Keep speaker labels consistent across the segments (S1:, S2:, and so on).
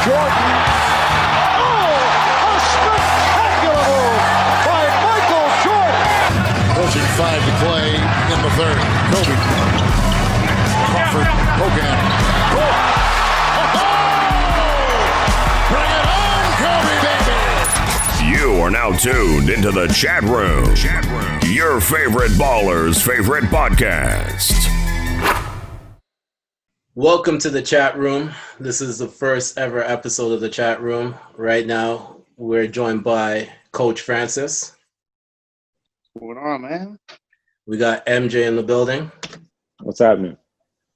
S1: Jordan. Oh, a spectacular move by Michael Jordan.
S2: Pushing 5 to play in the third. Kobe. Crawford. Hogan. Bring it home, Kobe, baby.
S3: You are now tuned into the chat room. Your favorite baller's favorite podcast.
S4: Welcome to the chat room. This is the first ever episode of the chat room. Right now, we're joined by Coach Francis.
S5: What's going on, man?
S4: We got MJ in the building.
S6: What's happening?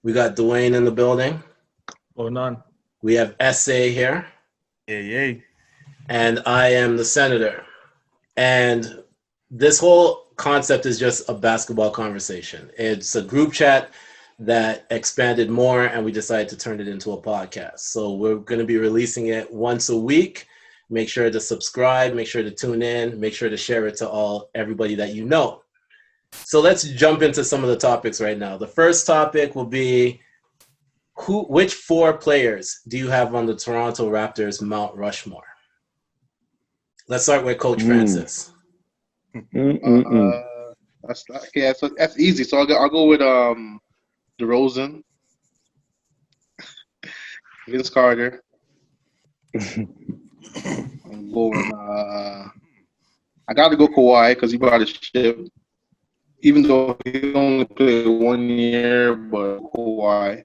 S4: We got Dwayne in the building.
S7: Oh, none.
S4: We have SA here.
S7: Yay.
S4: And I am the senator. And this whole concept is just a basketball conversation. It's a group chat that expanded more, and we decided to turn it into a podcast. So we're going to be releasing it once a week. Make sure to subscribe, make sure to tune in, make sure to share it to everybody that you know. So let's jump into some of the topics right now. The first topic will be which 4 players do you have on the Toronto Raptors Mount Rushmore? Let's start with Coach Francis.
S5: That's easy. So I'll go with DeRozan, Vince Carter. I'm going. I got to go Kawhi because he brought his ship. Even though he only played 1 year, but Kawhi,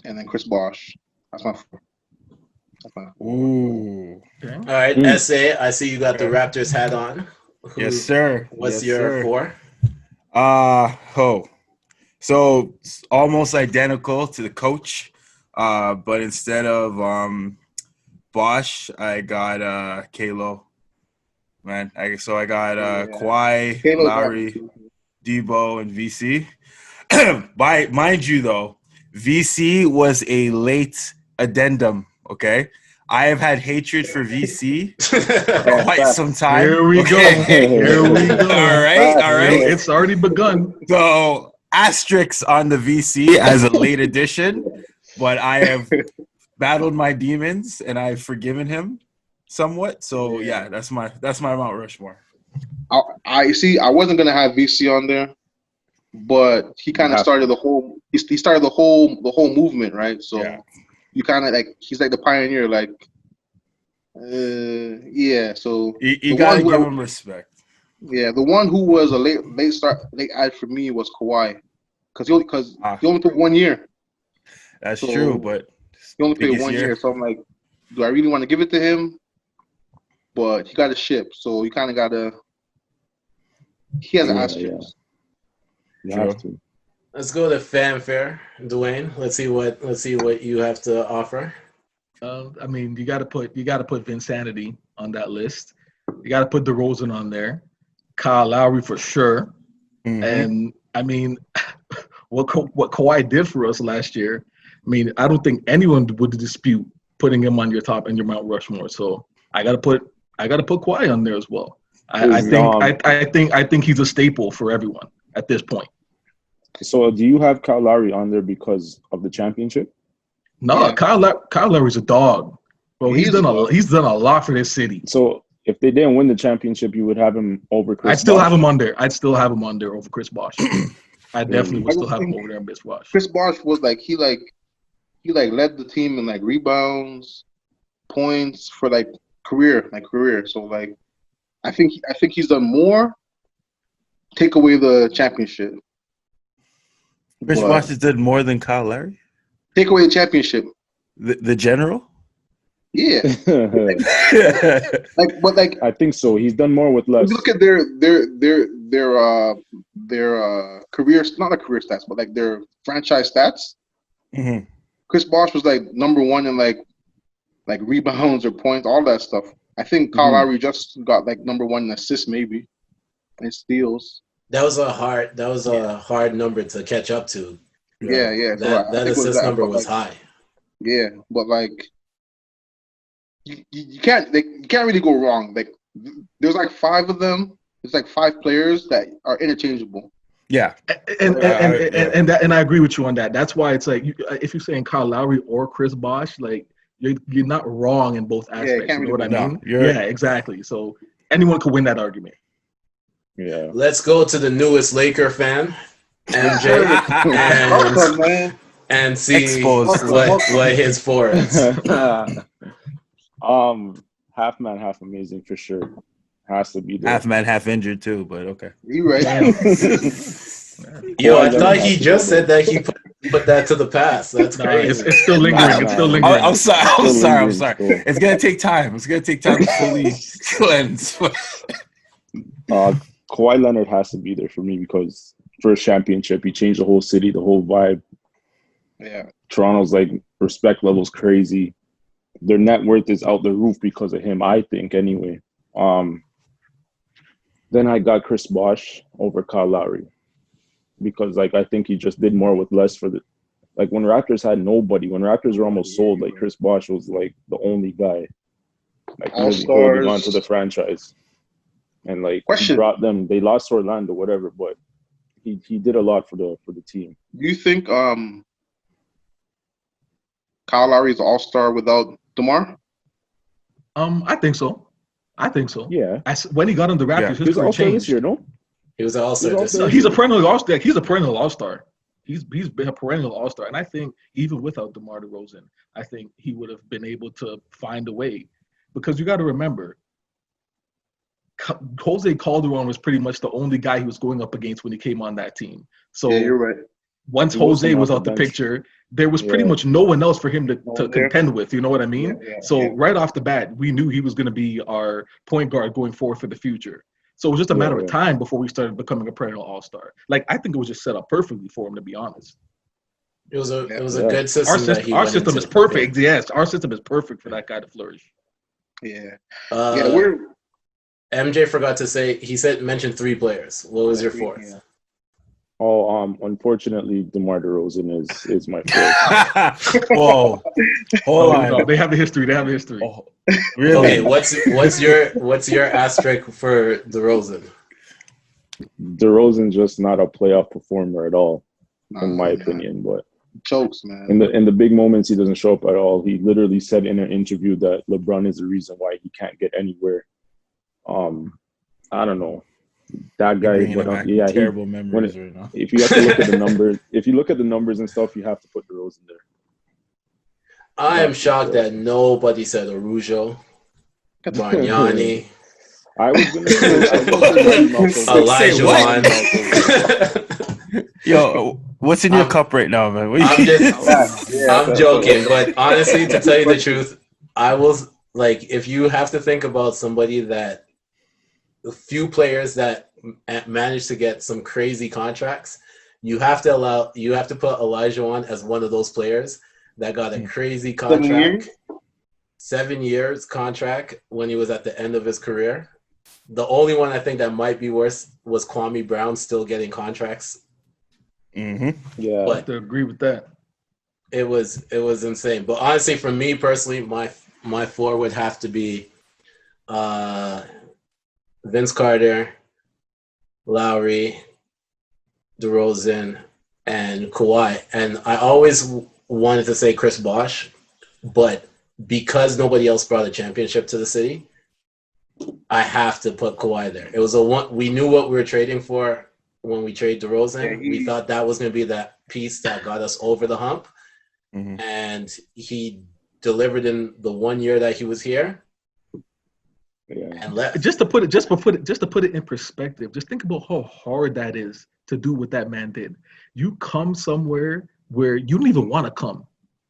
S5: and then Chris Bosh. That's my 4.
S7: Ooh. Okay.
S4: All right, SA, I see you got the Raptors hat on.
S7: Yes, sir.
S4: What's your 4?
S7: So it's almost identical to the coach, but instead of Bosh, I got Kalo. Man, I got Kawhi,
S5: Kalo's
S7: Lowry, Debo, and VC. Mind you, though, VC was a late addendum, okay? I have had hatred for VC for quite some time.
S6: Here we go.
S7: All right.
S6: It's already begun.
S7: So, asterisks on the VC as a late addition, but I have battled my demons and I've forgiven him somewhat. So, yeah, that's my Mount Rushmore.
S5: I see. I wasn't gonna have VC on there, but he kind of started the whole. He started the whole movement, right? So you kind of he's like the pioneer, So
S7: you gotta give him respect.
S5: Yeah, the one who was a late add for me was Kawhi, because he only played 1 year.
S7: That's true, but
S5: he only played 1 year. So I'm like, do I really want to give it to him? But he got a ship, so you kind of gotta. He has an asterisk.
S6: You have to.
S4: Let's go to fanfare, Dwayne. Let's see what you have to offer.
S6: You got to put Vinsanity on that list. You got to put DeRozan on there. Kyle Lowry for sure. Mm-hmm. And what Kawhi did for us last year. I don't think anyone would dispute putting him on your Mount Rushmore. So I got to put Kawhi on there as well. I think he's a staple for everyone at this point.
S8: So do you have Kyle Lowry on there because of the championship?
S6: No, yeah. Kyle Lowry's a dog. Well, he's done a lot for this city.
S8: So if they didn't win the championship, you would have him over Chris
S6: I'd still have him under. I'd still have him under over Chris Bosh. I definitely would still have him over there on Chris Bosh.
S5: Chris Bosh was he led the team in rebounds, points for career. So I think he's done more. Take away the championship.
S7: Chris Bosh has done more than Kyle Lowry?
S5: Take away the championship.
S7: The general?
S5: Yeah.
S8: I think so. He's done more with less.
S5: Look at their career, not career stats, but their franchise stats.
S7: Mm-hmm.
S5: Chris Bosh was number 1 in rebounds or points, all that stuff. I think Kyle Lowry just got number 1 in assists maybe, and steals.
S4: That was a hard number to catch up to.
S5: Yeah.
S4: That assist number was high.
S5: Yeah, but you can't really go wrong. There's 5 of them. There's 5 players that are interchangeable.
S7: Yeah,
S6: and I agree with you on that. That's why it's if you're saying Kyle Lowry or Chris Bosh, you're not wrong in both aspects.
S5: can't
S6: You know what I
S7: really-
S6: mean?
S7: No,
S6: Yeah, exactly. So anyone could win that argument.
S8: Yeah.
S4: Let's go to the newest Laker fan, MJ,
S5: Welcome, man.
S4: and see
S7: Exposed.
S4: what his for is.
S8: Half man, half amazing for sure. Has to be there.
S7: half man, half injured too, but okay.
S5: You right.
S4: Yo, I thought he just said that he put that to the past. That's
S6: No,
S4: crazy.
S6: it's still lingering. It's still lingering.
S7: I'm sorry. I'm sorry.
S8: Still.
S7: It's gonna take time. It's gonna take time to fully cleanse.
S8: Kawhi Leonard has to be there for me because first championship, he changed the whole city, the whole vibe.
S5: Yeah.
S8: Toronto's like respect levels crazy. Their net worth is out the roof because of him, I think, anyway. Then I got Chris Bosh over Kyle Lowry because, like, I think he just did more with less for the. Like, when Raptors had nobody, when Raptors were almost sold, like, Chris Bosh was, like, the only guy. Like, really holding on to the franchise. And, like, he brought them. They lost to Orlando, whatever, but he did a lot for the team.
S5: Do you think Kyle Lowry is an all-star without DeMar?
S6: I think so.
S8: Yeah.
S6: When he got on the Raptors,
S8: He
S6: his
S8: was
S6: career
S8: also this
S6: changed.
S8: year, no?
S4: He was also
S6: No, he's a perennial all-star. He's a perennial all-star. He's been a perennial all-star, and I think even without DeMar DeRozan, I think he would have been able to find a way, because you got to remember, Jose Calderon was pretty much the only guy he was going up against when he came on that team. So
S5: Yeah, you're right.
S6: once
S8: He
S6: Jose
S8: wasn't
S6: was
S8: off
S6: out
S8: the
S6: the
S8: bench.
S6: picture, there was pretty
S8: Yeah.
S6: much no one else for him to
S5: there.
S6: contend with. You know what I mean?
S5: Yeah.
S6: So right off the bat, we knew he was going to be our point guard going forward for the future. So it was just a matter of time before we started becoming a perennial all-star. Like, I think it was just set up perfectly for him, to be honest.
S4: It was a good system.
S6: Our system is perfect. Yes, our system is perfect for that guy to flourish.
S5: Yeah.
S4: We're MJ forgot to say. He mentioned 3 players. What was your fourth?
S5: Yeah.
S8: Oh, unfortunately, DeMar DeRozan is my fourth.
S7: Whoa. Hold on.
S6: No, they have the history.
S7: Oh, really?
S4: Okay, what's your asterisk for DeRozan?
S8: DeRozan's just not a playoff performer at all, in my opinion. But
S5: Chokes, man.
S8: in the big moments, he doesn't show up at all. He literally said in an interview that LeBron is the reason why he can't get anywhere. I don't know that guy, but
S7: terrible memories right now.
S8: If you have to look at the numbers, and stuff, you have to put DeRozan there.
S4: I am shocked that nobody said Arujo, Bargnani,
S8: I was gonna say
S4: Elijah.
S7: Yo, what's in your cup right now, man?
S4: I'm joking, but honestly, to tell you the truth, I was like, if you have to think about somebody that a few players that managed to get some crazy contracts, you have to put Elijah on as one of those players that got a crazy contract. 7 years contract when he was at the end of his career. The only one I think that might be worse was Kwame Brown still getting contracts.
S8: Yeah,
S6: I have to agree with that.
S4: It was insane. But honestly, for me personally, my 4 would have to be Vince Carter, Lowry, DeRozan, and Kawhi. And I always wanted to say Chris Bosh, but because nobody else brought a championship to the city, I have to put Kawhi there. It was we knew what we were trading for when we traded DeRozan. We thought that was going to be that piece that got us over the hump.
S7: Mm-hmm.
S4: And he delivered in the 1 year that he was here.
S8: Yeah.
S4: And left.
S6: Just to put it in perspective, just think about how hard that is to do what that man did. You come somewhere where you don't even want to come.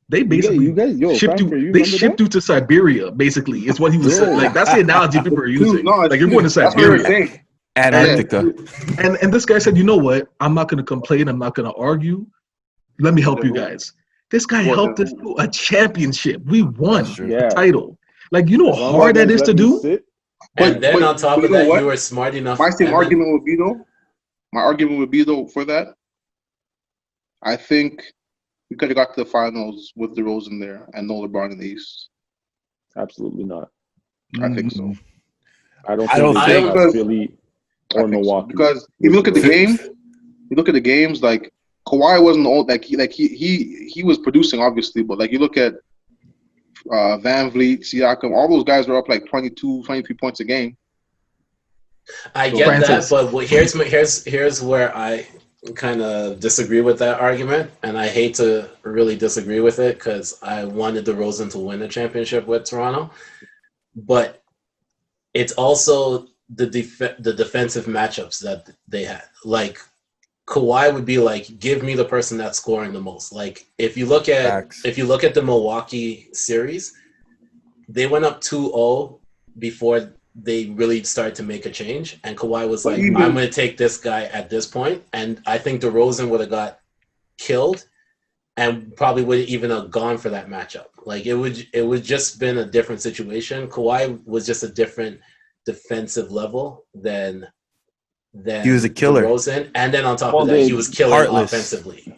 S6: They basically shipped you to Siberia. Basically, is what he was saying. Like, that's the analogy people are using. Like, you're going to Siberia,
S7: Antarctica,
S6: and this guy said, "You know what? I'm not going to complain. I'm not going to argue. Let me help you guys." This guy helped us to a championship. We won the title. Like, you know how hard that is to do.
S4: And then on top of that, you were smart enough.
S5: My argument would be though for that, I think we could have got to the finals with DeRozan there and no LeBron in the East.
S8: Absolutely not.
S5: I think so.
S8: I don't think Philly or Milwaukee.
S5: Because if you look at the games, like Kawhi wasn't the only, he was producing obviously, but like you look at Van Vliet, Siakam, all those guys were up like 22, 23 points a game.
S4: I get
S6: Francis.
S4: that, but here's where I kind of disagree with that argument, and I hate to really disagree with it because I wanted DeRozan to win a championship with Toronto, but it's also the defensive matchups that they had. Like Kawhi would be like, give me the person that's scoring the most. Like if you look at the Milwaukee series, they went up 2-0 before they really started to make a change, and Kawhi was like, I'm going to take this guy at this point, and I think DeRozan would have got killed and probably would even have gone for that matchup. Like it would just been a different situation. Kawhi was just a different defensive level than
S7: he was a killer.
S4: DeRozan, and then on top of that, he was killing offensively.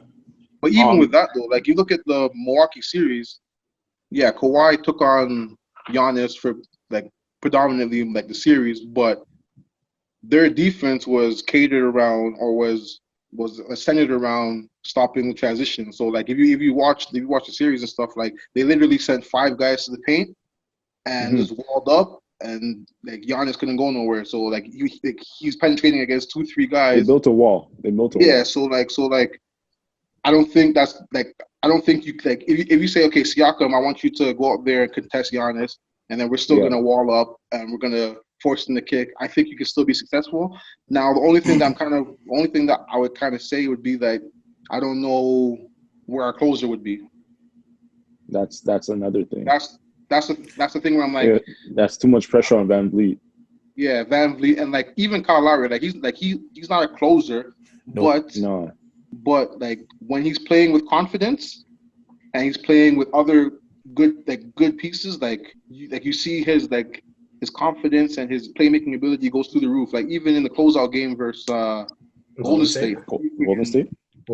S5: But even with that though, like you look at the Milwaukee series, yeah, Kawhi took on Giannis for like predominantly like the series, but their defense was catered around or was centered around stopping the transition. So like if you watch the series and stuff, like they literally sent 5 guys to the paint and just walled up, and like Giannis couldn't go nowhere. So like he's penetrating against 2-3 guys.
S8: They built a wall.
S5: Yeah. So like I don't think you like if you say, okay, Siakam, I want you to go up there and contest Giannis, and then we're still gonna wall up and we're gonna force him to kick. I think you can still be successful. Now, the only thing that I would kind of say would be that I don't know where our closer would be.
S8: That's another thing.
S5: That's the thing where I'm like,
S8: that's too much pressure on Van Vliet.
S5: Yeah, Van Vliet, and like even Kyle Lowry, like he's not a closer, but like when he's playing with confidence and he's playing with other good pieces, like you see his confidence and his playmaking ability goes through the roof. Like even in the closeout game versus Golden State.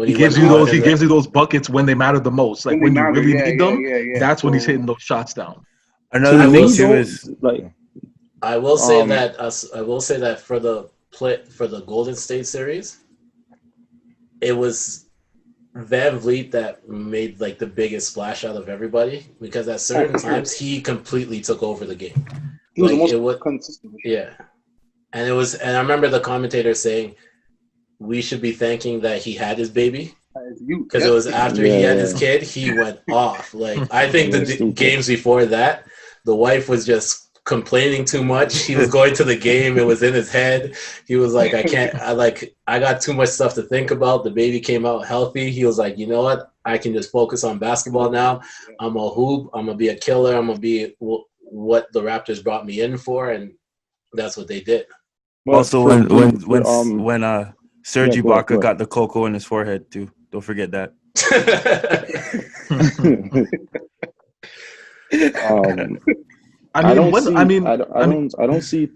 S6: He gives you those buckets when they matter the most. Like when you really need them, that's when he's hitting those shots down.
S7: Another thing too is like
S4: I will say that for the Golden State series, it was Van Vliet that made like the biggest splash out of everybody, because at certain times he completely took over the game.
S5: He was the most consistent.
S4: Yeah. And I remember the commentator saying we should be thanking that he had his baby, because it was after he had his kid, he went off. Like I think the games before that, the wife was just complaining too much. He was going to the game, it was in his head. He was like, I got too much stuff to think about. The baby came out healthy. He was like, you know what? I can just focus on basketball now. I'm a hoop. I'm gonna be a killer. I'm gonna be what the Raptors brought me in for, and that's what they did.
S7: Also, when Serge Ibaka got the cocoa in his forehead too. Don't forget that.
S8: I don't see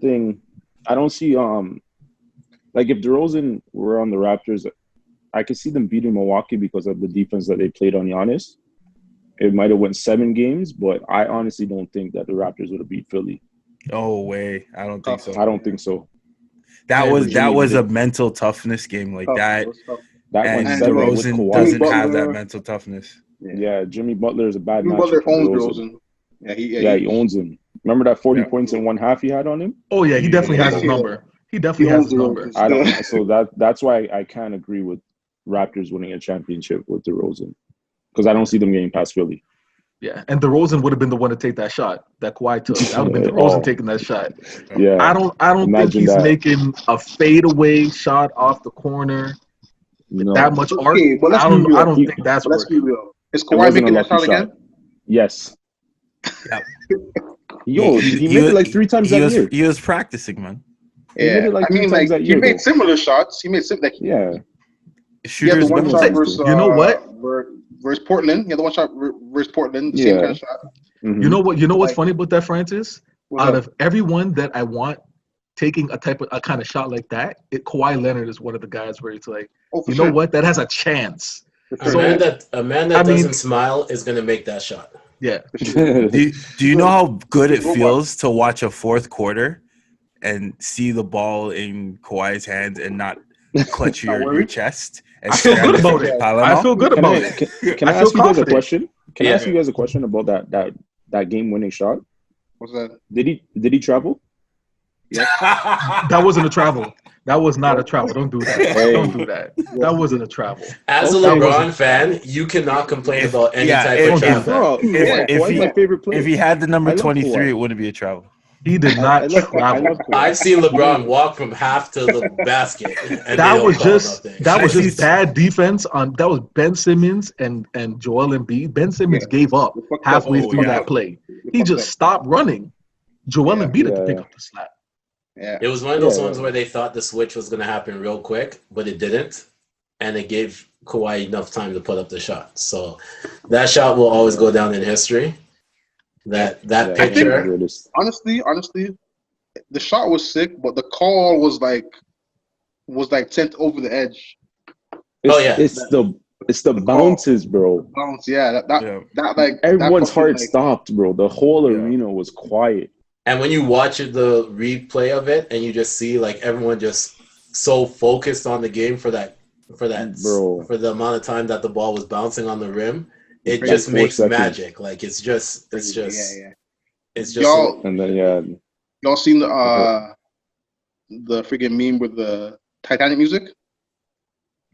S8: like if DeRozan were on the Raptors, I could see them beating Milwaukee because of the defense that they played on Giannis. It might have went 7 games, but I honestly don't think that the Raptors would have beat Philly.
S7: No way. I don't think so.
S8: I don't think so.
S7: That was a mental toughness game like that. And DeRozan doesn't have that mental toughness.
S8: Yeah, Jimmy Butler is a bad
S5: Jimmy
S8: matchup.
S5: Butler owns DeRozan.
S8: He owns him. Remember that 40 points in one half he had on him?
S6: Oh yeah, he definitely has his number. He definitely has his number.
S8: So that's why I can't agree with Raptors winning a championship with DeRozan, because I don't see them getting past Philly.
S6: Yeah, and DeRozan would have been the one to take that shot that Kawhi took. That would have been DeRozan taking that shot.
S8: Yeah,
S6: I don't think he's making a fadeaway shot off the corner with that much art.
S5: But
S6: I don't think that's.
S5: Let's be real. Is Kawhi making that shot again?
S8: Yes. Yo, he made it like 3 times that year.
S7: He was practicing, man.
S5: Yeah, he made similar shots. He made similar.
S8: Yeah.
S5: He had the one shot versus,
S6: you know what?
S5: Versus Portland. He had the one shot versus Portland. Same kind of shot.
S6: Mm-hmm. You know what's funny about that, Francis? Out of everyone that I want taking a kind of shot like that, Kawhi Leonard is one of the guys where it's like, know what? That has a chance.
S4: A man that doesn't smile is going to make that shot.
S6: Yeah.
S7: Do you know how good it feels to watch a fourth quarter and see the ball in Kawhi's hands and not clutch your chest?
S6: I feel good about it. I feel good about it.
S8: Can I ask you guys a question? Can I ask you guys a question about that that game-winning shot.
S5: What's that?
S8: Did he travel?
S6: That wasn't a travel. That was not a travel. Don't do that. Don't do that. That wasn't a travel.
S4: As a
S8: Okay.
S4: LeBron fan, you cannot complain about any type
S6: if-
S4: of travel.
S8: Bro, Kawhi's my favorite player.
S7: If he had the number
S8: I love
S7: 23,
S8: Kawhi.
S7: it wouldn't be a travel.
S6: He did not
S8: I
S6: travel.
S8: love Kawhi.
S4: I've seen LeBron walk from half to the basket. And
S6: That was just
S7: I see-
S6: bad defense on. That was Ben Simmons and Joel Embiid. Ben Simmons gave up
S5: They fucked
S6: halfway
S5: up.
S6: through
S7: yeah.
S6: that play.
S5: They
S6: He
S5: fucked
S6: just
S5: up.
S6: stopped running. Joel
S5: Yeah.
S6: Embiid had to
S8: Yeah.
S6: pick up the slack.
S5: Yeah.
S4: It was one of those
S8: Yeah.
S4: ones where they thought the switch was going to happen real quick, but it didn't. And it gave Kawhi enough time to put up the shot. So that shot will always go down in history. That
S8: Yeah,
S4: picture.
S8: greatest.
S5: Honestly, the shot was sick, but the call was like sent over the edge.
S8: It's,
S4: Oh, yeah.
S8: It's the bounces, bro.
S5: Bounce, yeah. That
S7: Yeah.
S5: like
S8: Everyone's
S5: that fucking,
S8: heart
S5: like,
S8: stopped, bro. The whole
S7: Yeah.
S8: arena was quiet.
S4: And when you watch the replay of it and you just see like everyone just so focused on the game for
S8: Bro.
S4: for the amount of time that the ball was bouncing on the rim, it
S5: Crazy.
S4: just
S8: 4
S4: makes
S8: seconds.
S4: magic. Like it's just
S5: yeah.
S4: it's just
S8: And then
S5: Y'all seen the freaking meme with the Titanic music?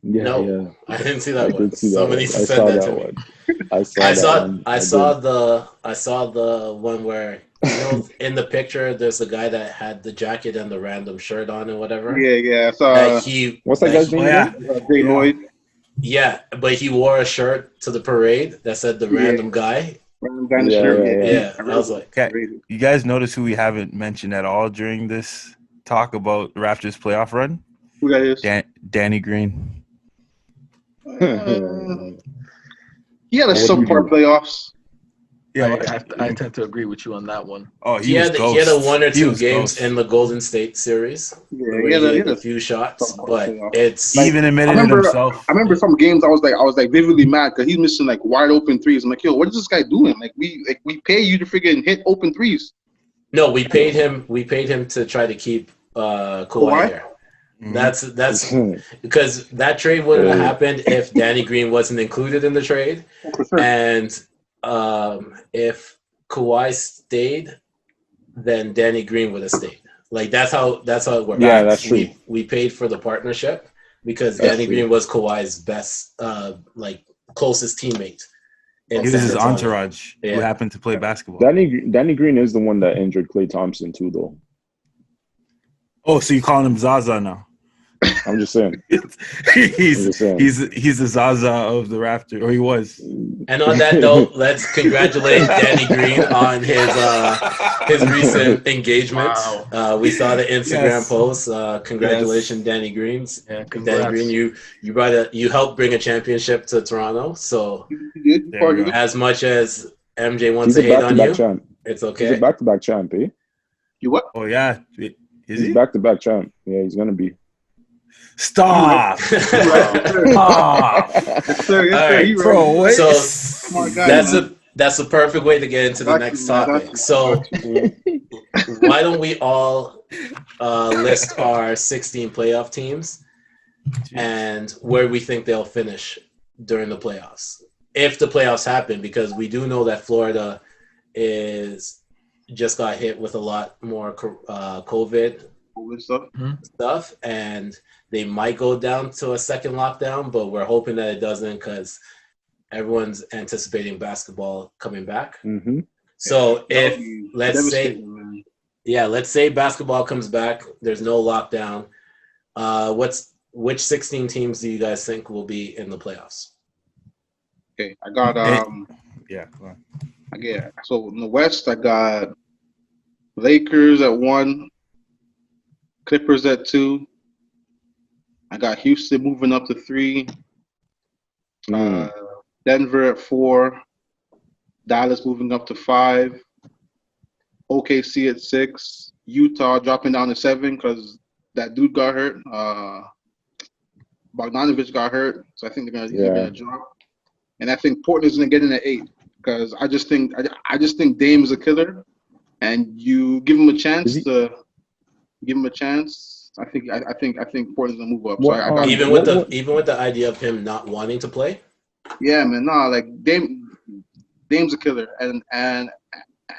S4: No, I didn't see that
S8: I
S4: one.
S8: did see that
S4: Somebody
S8: one. I
S4: sent
S8: saw
S4: that
S8: that
S4: to me.
S8: one. I saw that one.
S4: I saw the one where in the picture there's the guy that had the jacket and the random shirt on and whatever.
S5: Yeah. So
S8: What's that guy's name?
S7: yeah.
S8: again?
S5: Jay Lloyd,
S4: Yeah, but he wore a shirt to the parade that said the random guy.
S5: random guy in the
S8: Yeah,
S5: shirt.
S4: Yeah, I was like,
S7: Okay.
S5: Crazy.
S7: You guys notice who we haven't mentioned at all during this talk about Raptors playoff run?
S5: Who that is?
S7: Danny Green.
S5: He had a
S8: What do you
S5: subpar
S8: do?
S5: playoffs.
S6: I tend to agree with you on that one.
S7: Oh,
S4: he had a one or two games in the Golden State series
S5: Yeah,
S4: where
S5: he had
S4: hit
S5: a
S4: a few shots,
S5: subpar
S4: but
S5: playoff.
S4: it's
S7: He even admitted it himself.
S5: I remember some games I was like vividly mad because he's missing like wide open threes. I'm like, yo, what is this guy doing? Like we pay you to freaking hit open threes.
S4: no. We paid him to try to keep Kawhi here. That's because that trade wouldn't have happened if Danny Green wasn't included in the trade, and if Kawhi stayed, then Danny Green would have stayed. Like that's how it worked.
S8: Yeah, that's true.
S4: We paid for the partnership because Danny Green was Kawhi's best, closest teammate.
S7: He was his entourage who
S4: Yeah.
S7: happened to play basketball.
S8: Danny Green is the one that injured Klay Thompson too, though.
S7: Oh, so you calling him Zaza now?
S8: I'm just saying.
S7: he's
S8: just saying.
S7: he's the Zaza of the Raptor, or he was.
S4: And on that note, let's congratulate Danny Green on his recent engagement.
S6: Wow.
S4: We saw the Instagram
S7: Yes.
S4: post. Congratulations, Danny Greens.
S6: Yeah,
S4: Danny
S6: congrats.
S4: Green, you helped bring a championship to Toronto. So
S5: He did.
S7: There you go.
S4: as much as MJ wants
S8: He's
S4: to
S8: a
S4: hate on
S8: back-to-back
S4: you,
S8: champ.
S4: it's
S8: He's
S4: okay.
S8: a back-to-back champ, eh?
S5: You what?
S7: Oh yeah, is
S8: He's
S7: he?
S8: back-to-back champ. Yeah, he's gonna be.
S7: Stop! Stop!
S5: Yes, sir. Yes,
S4: All
S5: sir.
S4: right,
S5: He
S7: Bro,
S5: right.
S7: what?
S4: So
S5: Come on, guys.
S4: that's a perfect way to get into the
S5: Got
S4: next
S5: you, man.
S4: topic.
S5: Got you.
S4: So why don't we all list our 16 playoff teams and where we think they'll finish during the playoffs, if the playoffs happen, because we do know that Florida just got hit with a lot more COVID
S5: Good stuff.
S4: stuff, and they might go down to a second lockdown, but we're hoping that it doesn't because everyone's anticipating basketball coming back.
S8: Mm-hmm.
S4: So
S5: That would
S4: if
S5: be
S4: let's say
S5: devastating, man.
S4: let's say basketball comes back, there's no lockdown. Which 16 teams do you guys think will be in the playoffs?
S5: Okay, I got
S7: Yeah, come on.
S5: so in the West I got Lakers at 1, Clippers at 2. I got Houston moving up to 3. Denver at 4. Dallas moving up to 5. OKC at 6. Utah dropping down to 7 because that dude got hurt. Bogdanovich got hurt, so I think they're gonna drop. And I think Portland's gonna get in at 8 because I just think Dame is a killer, and you give him a chance I think Portland's gonna move up. So I got
S4: Even with the idea of him not wanting to play.
S5: yeah, man. Like Dame's a killer, and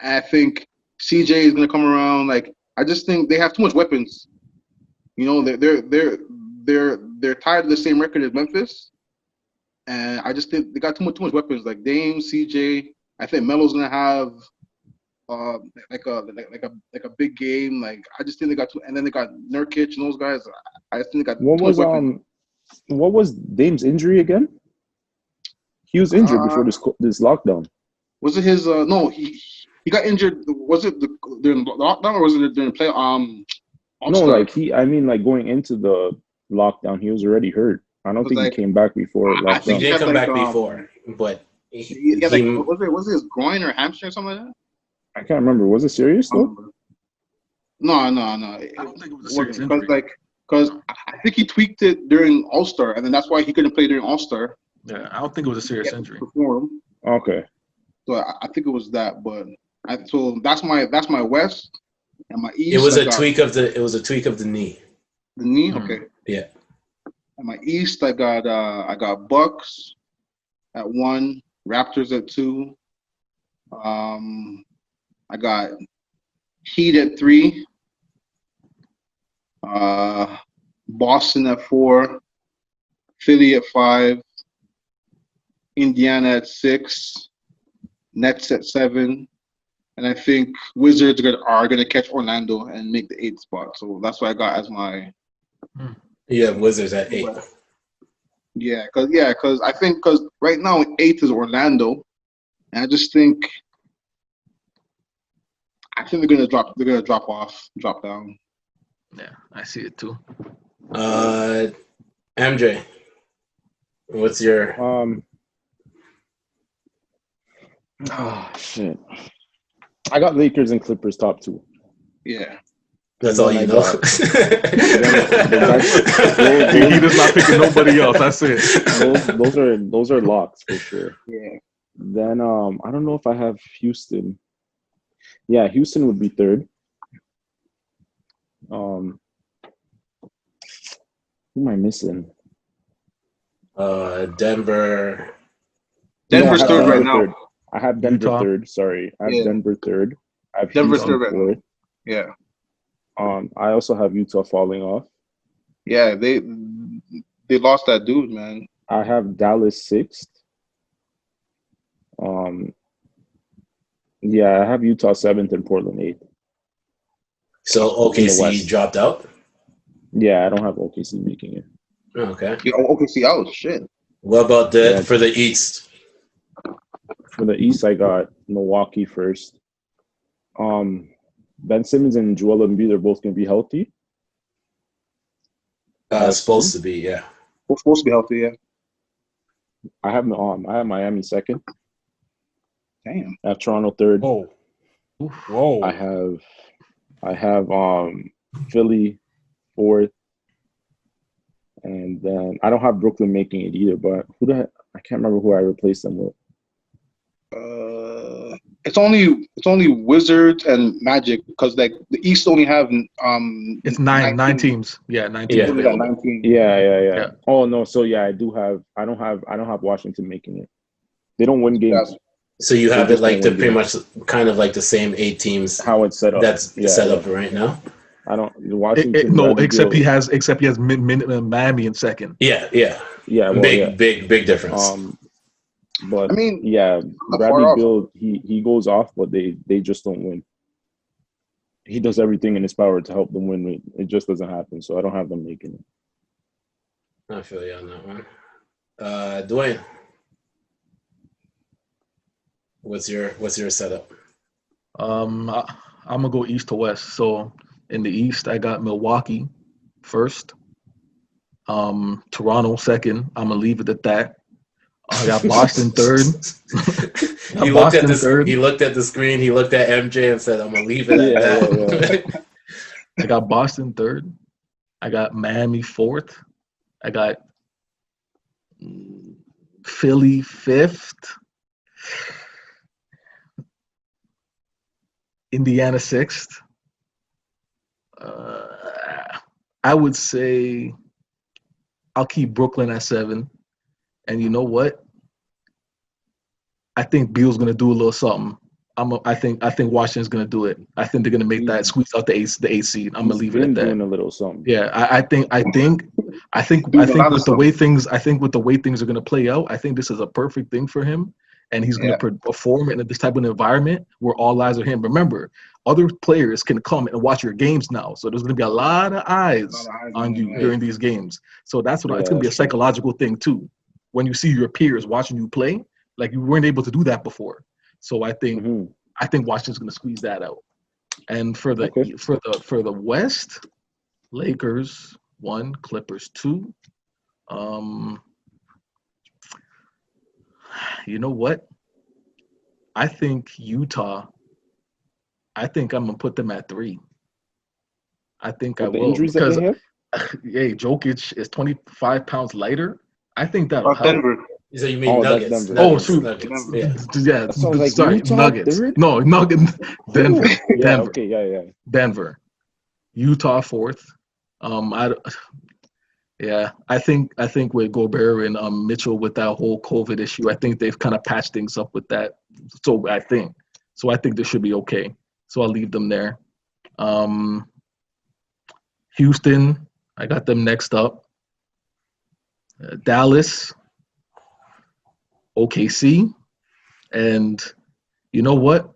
S5: I think CJ is gonna come around. Like, I just think they have too much weapons. You know, they're tied to the same record as Memphis, and I just think they got too much weapons. Like Dame, CJ. I think Melo's gonna have like a big game. Like, I just think they got two, and then they got Nurkic and those guys. I just think they got
S8: What
S5: too much
S8: was
S5: weapons.
S8: what was Dame's injury again? He was injured before this lockdown.
S5: Was it his? No, he got injured. Was it during the lockdown or was it during play?
S8: No,
S5: All-Star?
S8: like like going into the lockdown, he was already hurt. I don't think he came back before
S5: I think
S8: lockdown.
S4: He did
S5: had,
S4: come
S5: like,
S4: back before, but
S5: Yeah, like, was it his groin or hamstring or something like that?
S8: I can't remember. Was it serious though?
S5: No.
S6: I don't think it was a serious injury.
S5: Because I think he tweaked it during All-Star, and then that's why he couldn't play during All-Star.
S6: Yeah, I don't think it was a serious injury.
S5: Perform.
S8: Okay.
S5: So I think it was that, but so that's my West and my East.
S4: it was a tweak of the knee.
S5: The knee,
S6: Mhm.
S5: okay.
S4: Yeah.
S5: And my East, I got Bucks at 1, Raptors at 2. I got Heat at 3. Boston at 4. Philly at 5. Indiana at 6. Nets at 7. And I think Wizards are gonna catch Orlando and make the 8th spot. So that's what I got as my.
S4: You have Wizards at 8.
S5: Yeah, because I think right now 8th is Orlando, and I just think they're gonna drop down.
S6: Yeah, I see it too.
S4: MJ, what's your?
S8: Shit. I got Lakers and Clippers top 2.
S5: Yeah.
S4: That's all you know.
S6: He does not picking nobody else. That's it.
S8: Those are locks for sure.
S5: Yeah.
S8: Then I don't know if I have Houston. Yeah, Houston would be 3rd. Who am I missing?
S4: Denver.
S5: Denver's 3rd right now.
S8: 3rd. I have Denver
S6: Utah.
S8: 3rd. Sorry, I have Denver 3rd. I have
S5: Denver's
S8: Houston
S5: 3rd right now.
S8: 4th.
S5: Yeah.
S8: I also have Utah falling off.
S5: Yeah, they lost that dude, man.
S8: I have Dallas 6th. Yeah, I have Utah 7th and Portland 8th.
S4: So OKC dropped out.
S8: Yeah, I don't have OKC making it.
S4: Okay.
S5: Yeah, OKC out. Shit.
S4: What about for the East?
S8: For the East, I got Milwaukee 1st. Ben Simmons and Joel Embiid are both going to be healthy.
S4: Supposed to be, yeah.
S5: We're supposed to be healthy, yeah.
S8: I have Miami 2nd.
S5: Damn.
S8: I have Toronto 3rd.
S7: Whoa.
S8: I have Philly 4th. And then I don't have Brooklyn making it either, but I can't remember who I replaced them with.
S5: It's only Wizards and Magic because like the East only have
S6: It's nine teams. Yeah, 9 teams.
S4: Yeah.
S5: Only got 19.
S8: Yeah. Oh no, so yeah, I don't have Washington making it. They don't win games.
S4: So you have it like pretty much kind of like the same 8 teams.
S8: How it's set up.
S4: That's set up right now.
S8: I don't Washington.
S6: Except he has Miami in 2nd.
S4: Yeah.
S8: Well,
S4: big difference.
S8: But
S5: I mean,
S8: yeah, Bradley Beal, he goes off, but they just don't win. He does everything in his power to help them win. It just doesn't happen. So I don't have them making it.
S4: I feel you on that one. Dwayne, what's your setup?
S6: I'm gonna go East to West. So in the East, I got Milwaukee 1st. Toronto 2nd. I'm gonna leave it at that. I got Boston 3rd.
S4: He looked at the screen. He looked at MJ and said, "I'm gonna leave it at that."
S8: Yeah.
S6: I got Boston 3rd. I got Miami 4th. I got Philly 5th. Indiana 6th. I would say I'll keep Brooklyn at 7. And you know what? I think Beal's going to do a little something. I think Washington's gonna do it. I think they're gonna make that squeeze out the eighth seed. I'm gonna leave it at that.
S8: Doing a little something.
S6: Yeah, I think with the way things are gonna play out, I think this is a perfect thing for him, and he's gonna perform in this type of environment where all eyes are him. Remember, other players can come and watch your games now, so there's gonna be a lot of eyes on you during these games. So that's what it's gonna be a psychological thing too. When you see your peers watching you play, like you weren't able to do that before. So I think Washington's going to squeeze that out. And for the West, Lakers 1, Clippers 2. You know what? I think Utah. I think I'm going to put them at 3. I think I will because Jokic is 25 pounds lighter. I think that'll help.
S5: Denver.
S4: So you mean Nuggets?
S6: Shoot.
S4: Nuggets.
S6: Yeah.
S8: Like
S6: Sorry,
S8: Utah,
S6: Nuggets.
S8: third?
S6: No, Nuggets. Denver. Denver.
S8: Okay, yeah.
S6: Denver. Utah 4th. I think with Gobert and Mitchell with that whole COVID issue, I think they've kind of patched things up with that. So I think they should be okay. So I'll leave them there. Houston, I got them next up. Dallas, OKC, and you know what?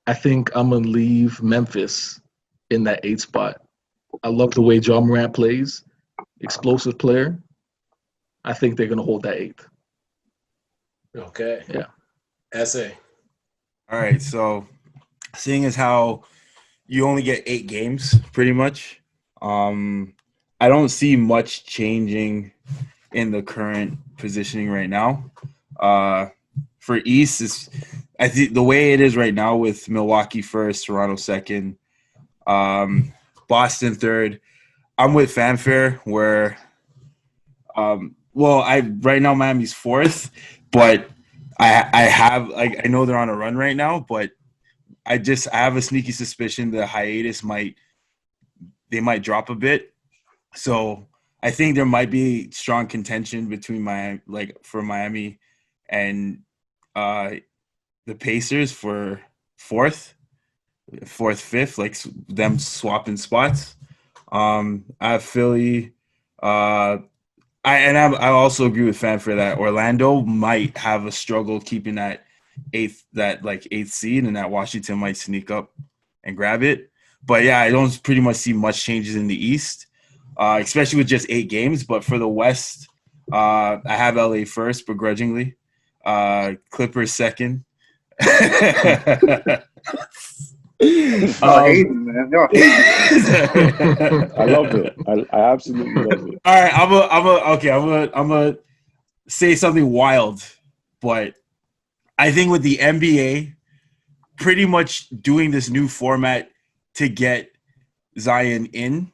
S6: I think I'm going to leave Memphis in that 8th spot. I love the way Ja Morant plays, explosive player. I think they're going to hold that 8th.
S4: Okay.
S6: Yeah.
S4: SA.
S7: All right, so seeing as how you only get 8 games pretty much, I don't see much changing in the current positioning right now. For East, I think the way it is right now with Milwaukee 1st, Toronto 2nd, Boston 3rd. I'm with Fanfare where, right now Miami's 4th, but I know they're on a run right now, but I have a sneaky suspicion the hiatus might drop a bit. So I think there might be strong contention between Miami and the Pacers for 4th, 5th, like them swapping spots. I have Philly. I also agree with Fanfare that Orlando might have a struggle keeping that 8th seed, and that Washington might sneak up and grab it. But yeah, I don't pretty much see much changes in the East. Especially with just 8 games. But for the West, I have LA 1st, begrudgingly. Clippers 2nd.
S5: Y'all hating, man. Y'all hating.
S8: I love it. I absolutely love it.
S7: All right, I'm gonna say something wild, but I think with the NBA pretty much doing this new format to get Zion in.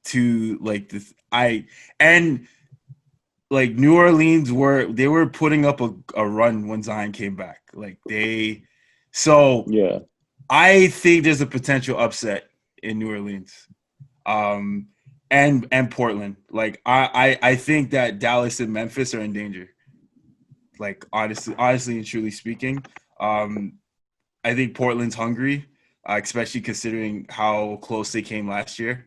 S7: To New Orleans were putting up a run when Zion came back. I think there's a potential upset in New Orleans, and Portland. I think that Dallas and Memphis are in danger. Honestly and truly speaking, I think Portland's hungry, especially considering how close they came last year.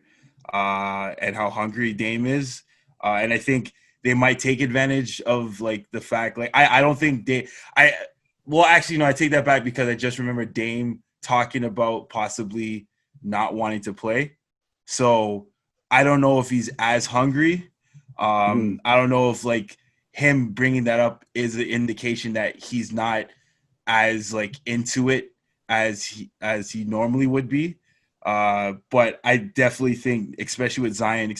S7: And how hungry Dame is. And I think they might take advantage of the fact I don't think I take that back because I just remember Dame talking about possibly not wanting to play. So I don't know if he's as hungry. I don't know if him bringing that up is an indication that he's not as into it as he normally would be. But I definitely think, especially with Zion,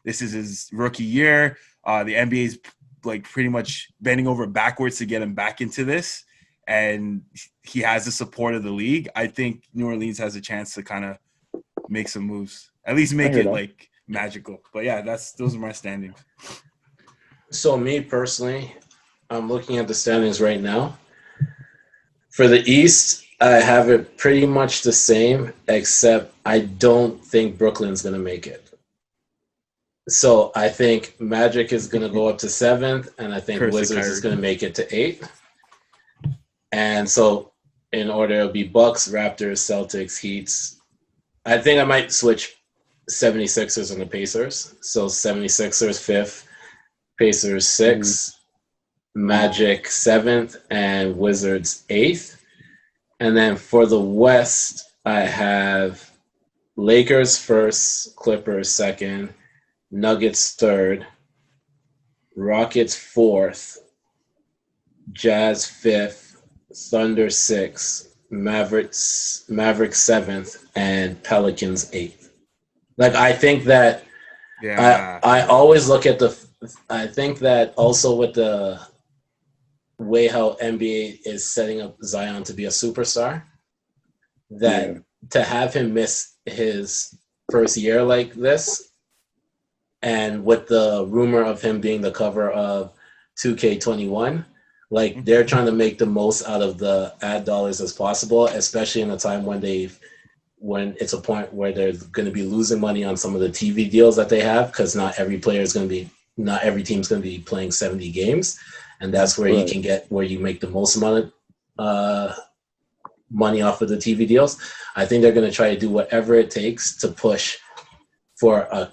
S7: this is his rookie year. The NBA is pretty much bending over backwards to get him back into this, and he has the support of the league. I think New Orleans has a chance to kind of make some moves, at least make it magical. But yeah, those are my standings.
S4: So me personally, I'm looking at the standings right now. For the East, I have it pretty much the same, except I don't think Brooklyn's going to make it. So I think Magic is going to go up to 7th, and I think Wizards is going to make it to 8th. And so in order, it'll be Bucks, Raptors, Celtics, Heats. I think I might switch 76ers and the Pacers. So 76ers 5th, Pacers 6th, Magic 7th, and Wizards 8th. And then for the West, I have Lakers 1st, Clippers 2nd, Nuggets 3rd, Rockets 4th, Jazz 5th, Thunder 6th, Mavericks 7th, and Pelicans 8th. Like, I think that I always look at I think that also with the way how NBA is setting up Zion to be a superstar, that to have him miss his first year like this, and with the rumor of him being the cover of 2K21, like they're trying to make the most out of the ad dollars as possible, especially in a time when it's a point where they're going to be losing money on some of the TV deals that they have, because not every team's going to be playing 70 games. And that's where you can get where you make the most amount of money off of the TV deals. I think they're going to try to do whatever it takes to push for a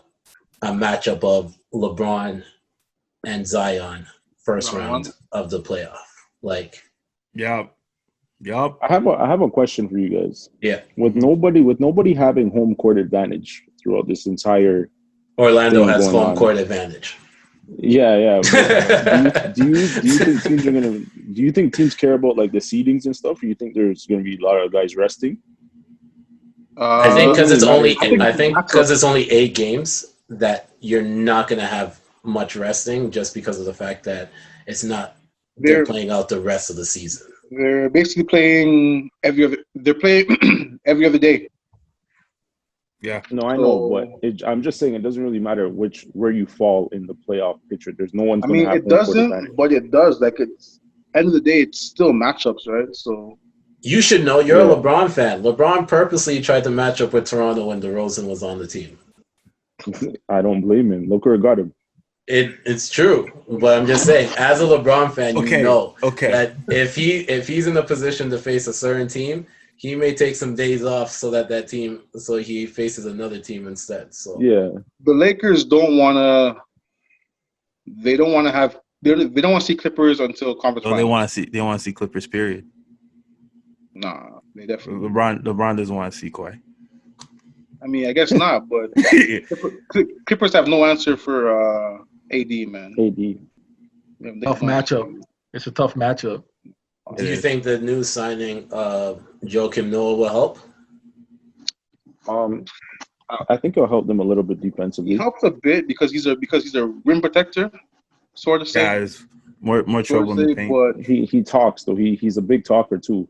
S4: matchup of LeBron and Zion first round of the playoff. Like,
S7: Yup.
S8: I have a question for you guys.
S4: Yeah.
S8: With nobody having home court advantage throughout this entire
S4: Orlando has home
S8: on.
S4: court advantage.
S8: Yeah. Do you think teams care about like the seedings and stuff, or you think there's gonna be a lot of guys resting?
S4: I think because it's only 8 games that you're not going to have much resting, just because of the fact that they're playing out the rest of the season.
S5: They're basically playing every other day.
S7: Yeah.
S8: No, I know, but I'm just saying it doesn't really matter where you fall in the playoff picture. There's no one.
S5: I mean, it doesn't, but it does. Like, it's end of the day, it's still matchups, right? So
S4: you should know. You're a LeBron fan. LeBron purposely tried to match up with Toronto when DeRozan was on the team.
S8: I don't blame him. Look where it got him.
S4: It's true, but I'm just saying, as a LeBron fan, you know that if he's in a position to face a certain team, he may take some days off so he faces another team instead. So
S5: yeah, the Lakers don't want to. They don't want to see Clippers until conference.
S7: They want to see Clippers. Period.
S5: Nah, they definitely.
S7: LeBron doesn't want to see Kawhi.
S5: I mean, I guess not, but Clippers have no answer for AD, man.
S8: AD.
S6: Tough matchup. It's a tough matchup.
S4: Do you think the new signing of Joakim Noah will help?
S8: I think it'll help them a little bit defensively.
S5: He helps a bit because he's a rim protector, sort of.
S7: Yeah, it's more trouble in the paint.
S5: But
S8: he talks though. He's a big talker too.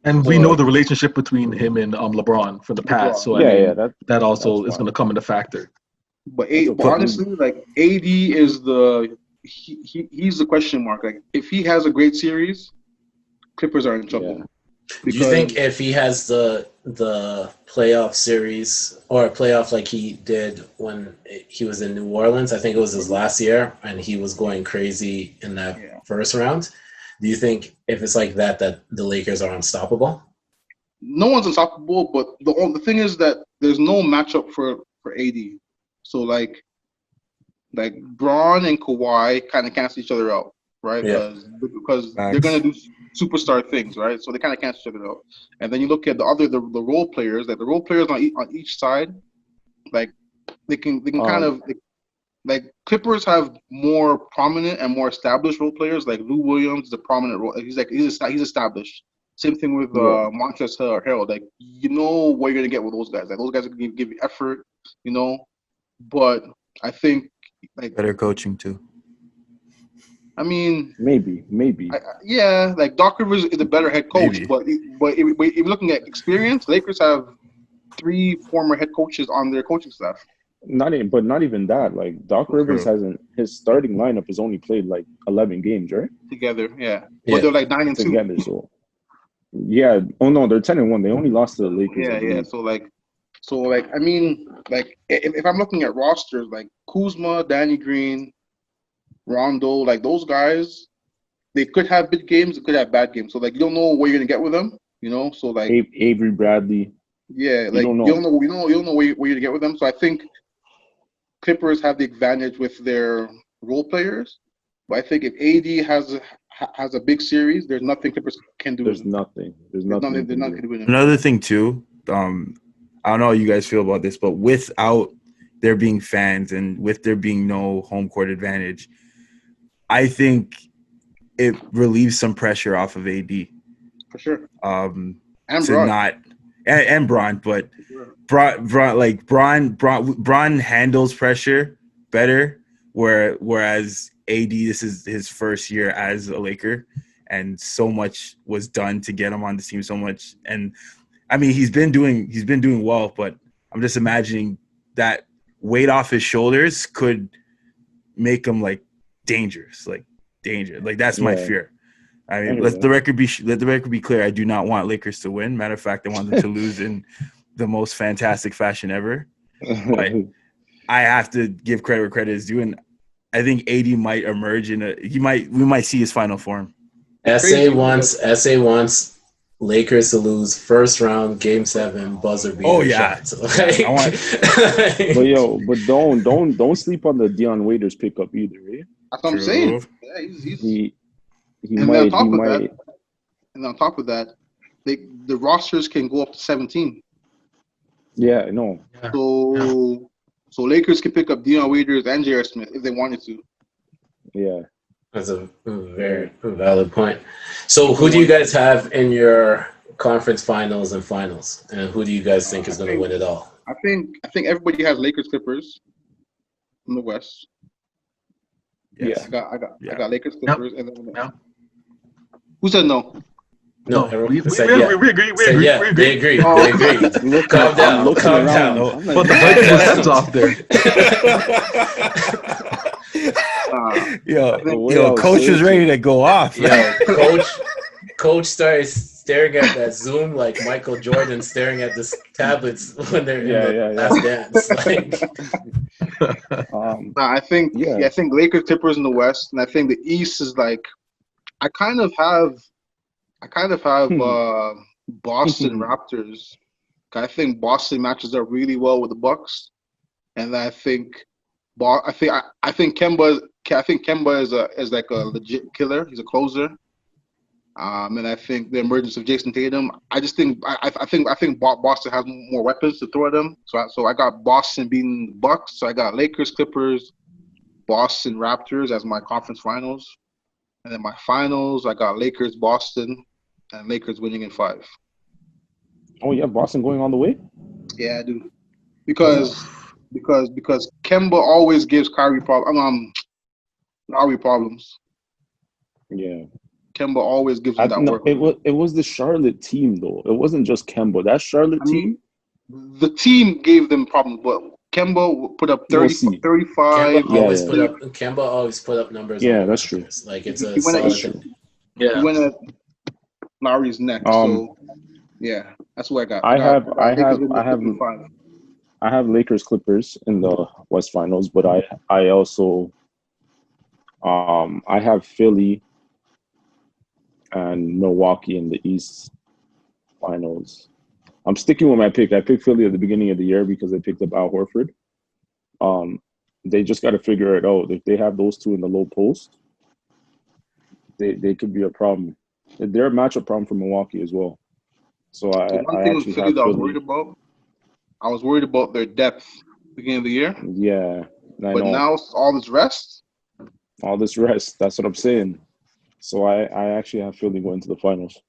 S6: And we know the relationship between him and LeBron from the past. So that also is going to come into factor.
S5: But honestly, like AD is he's the question mark. Like, if he has a great series, Clippers are in trouble.
S4: Do you think if he has the playoff series or a playoff like he did when he was in New Orleans, I think it was his last year, and he was going crazy in that first round, do you think if it's like that the Lakers are unstoppable?
S5: No one's unstoppable, but the thing is that there's no matchup for AD. So like Braun and Kawhi kind of cancel each other out, right?
S4: Yeah.
S5: Because they're gonna do superstar things, right? So they kind of cancel each other out. And then you look at the role players, like the role players on each side, like they can kind of like Clippers have more prominent and more established role players. Like Lou Williams is a prominent role. He's established. Same thing with Montrezl Harrell. Like, you know what you're gonna get with those guys. Like, those guys are gonna give you effort, you know. But I think like
S7: better coaching too.
S5: I mean,
S8: maybe.
S5: Like Doc Rivers is a better head coach, but if you're looking at experience, Lakers have 3 former head coaches on their coaching staff.
S8: Not even that. Like Doc Rivers his starting lineup has only played like 11 games, right?
S5: Together, yeah. But they're like 9-2
S8: together. So yeah. Oh no, they're 10-1. They only lost to the Lakers.
S5: Yeah. So I mean, like if I'm looking at rosters, like Kuzma, Danny Green, Rondo, like those guys, they could have big games, they could have bad games. So like you don't know what you're gonna get with them, you know. So like
S8: Avery Bradley.
S5: yeah, like you don't know what you're gonna get with them. So I think Clippers have the advantage with their role players, but I think if AD has a big series, there's nothing Clippers can do.
S8: There's nothing can do with them.
S7: Another thing too, I don't know how you guys feel about this, but without there being fans and with there being no home court advantage, I think it relieves some pressure off of AD.
S5: For sure.
S7: And
S5: Braun.
S7: And Braun, but Braun handles pressure better, whereas AD, this is his first year as a Laker, and so much was done to get him on the team. So much, and I mean he's been doing well, but I'm just imagining that weight off his shoulders could make him like dangerous. Like that's my fear. I mean, let the record be clear. I do not want Lakers to win. Matter of fact, I want them to lose in the most fantastic fashion ever. But I have to give credit where credit is due, and I think AD might emerge we might see his final form.
S4: SA wants Lakers to lose first round, Game 7, buzzer beater.
S7: Oh yeah,
S4: shots.
S8: but don't sleep on the Dion Waiters pickup either. Eh?
S5: That's what I'm saying. Yeah,
S8: And
S5: on top of that, the rosters can go up to 17.
S8: Yeah, I know.
S5: So Lakers can pick up Dion Waiters and J.R. Smith if they wanted to.
S8: Yeah.
S4: That's a very valid point. So who do you guys have in your conference finals and finals? And who do you guys think is going to win it all?
S5: I think everybody has Lakers Clippers in the West.
S8: Yes.
S5: I got Lakers Clippers and then
S6: No.
S5: Who said no?
S4: No,
S6: we
S4: said yeah.
S6: agree.
S4: They agree. They agree. Calm down. Calm down.
S6: But the heads off there.
S7: Yo, coach was ready to go off.
S4: Yeah, coach started staring at that Zoom like Michael Jordan staring at the tablets when they're in the last dance.
S5: I think Lakers Clippers in the West, and I think the East is like I kind of have Boston Raptors. I think Boston matches up really well with the Bucks, and I think Kemba is like a legit killer. He's a closer. And I think the emergence of Jason Tatum. I think Boston has more weapons to throw at them. So I got Boston beating the Bucks. So I got Lakers, Clippers, Boston, Raptors as my conference finals, and then my finals I got Lakers, Boston, and Lakers winning in 5.
S8: Oh yeah, Boston going all the way?
S5: Yeah, I do. Because Kemba always gives Kyrie problems.
S8: Yeah.
S5: Kemba always gives him that work.
S8: It was the Charlotte team though. It wasn't just Kemba. That Charlotte team.
S5: The team gave them problems, but Kemba put up 30, 35.
S4: Kemba always put up numbers.
S8: Yeah, that's true.
S4: Like it's a
S5: solid. He went at Lowry's neck. So yeah, that's what I got.
S8: I have Lakers Clippers in the West Finals, but I also I have Philly and Milwaukee in the East Finals. I'm sticking with my pick. I picked Philly at the beginning of the year because I picked up Al Horford. They just got to figure it out. If they have those two in the low post, they could be a problem. They're a matchup problem for Milwaukee as well. So I actually have Philly.
S5: I was worried about their depth at the beginning of the year.
S8: Yeah.
S5: But now all this rest.
S8: That's what I'm saying. So I actually have Philly going to the finals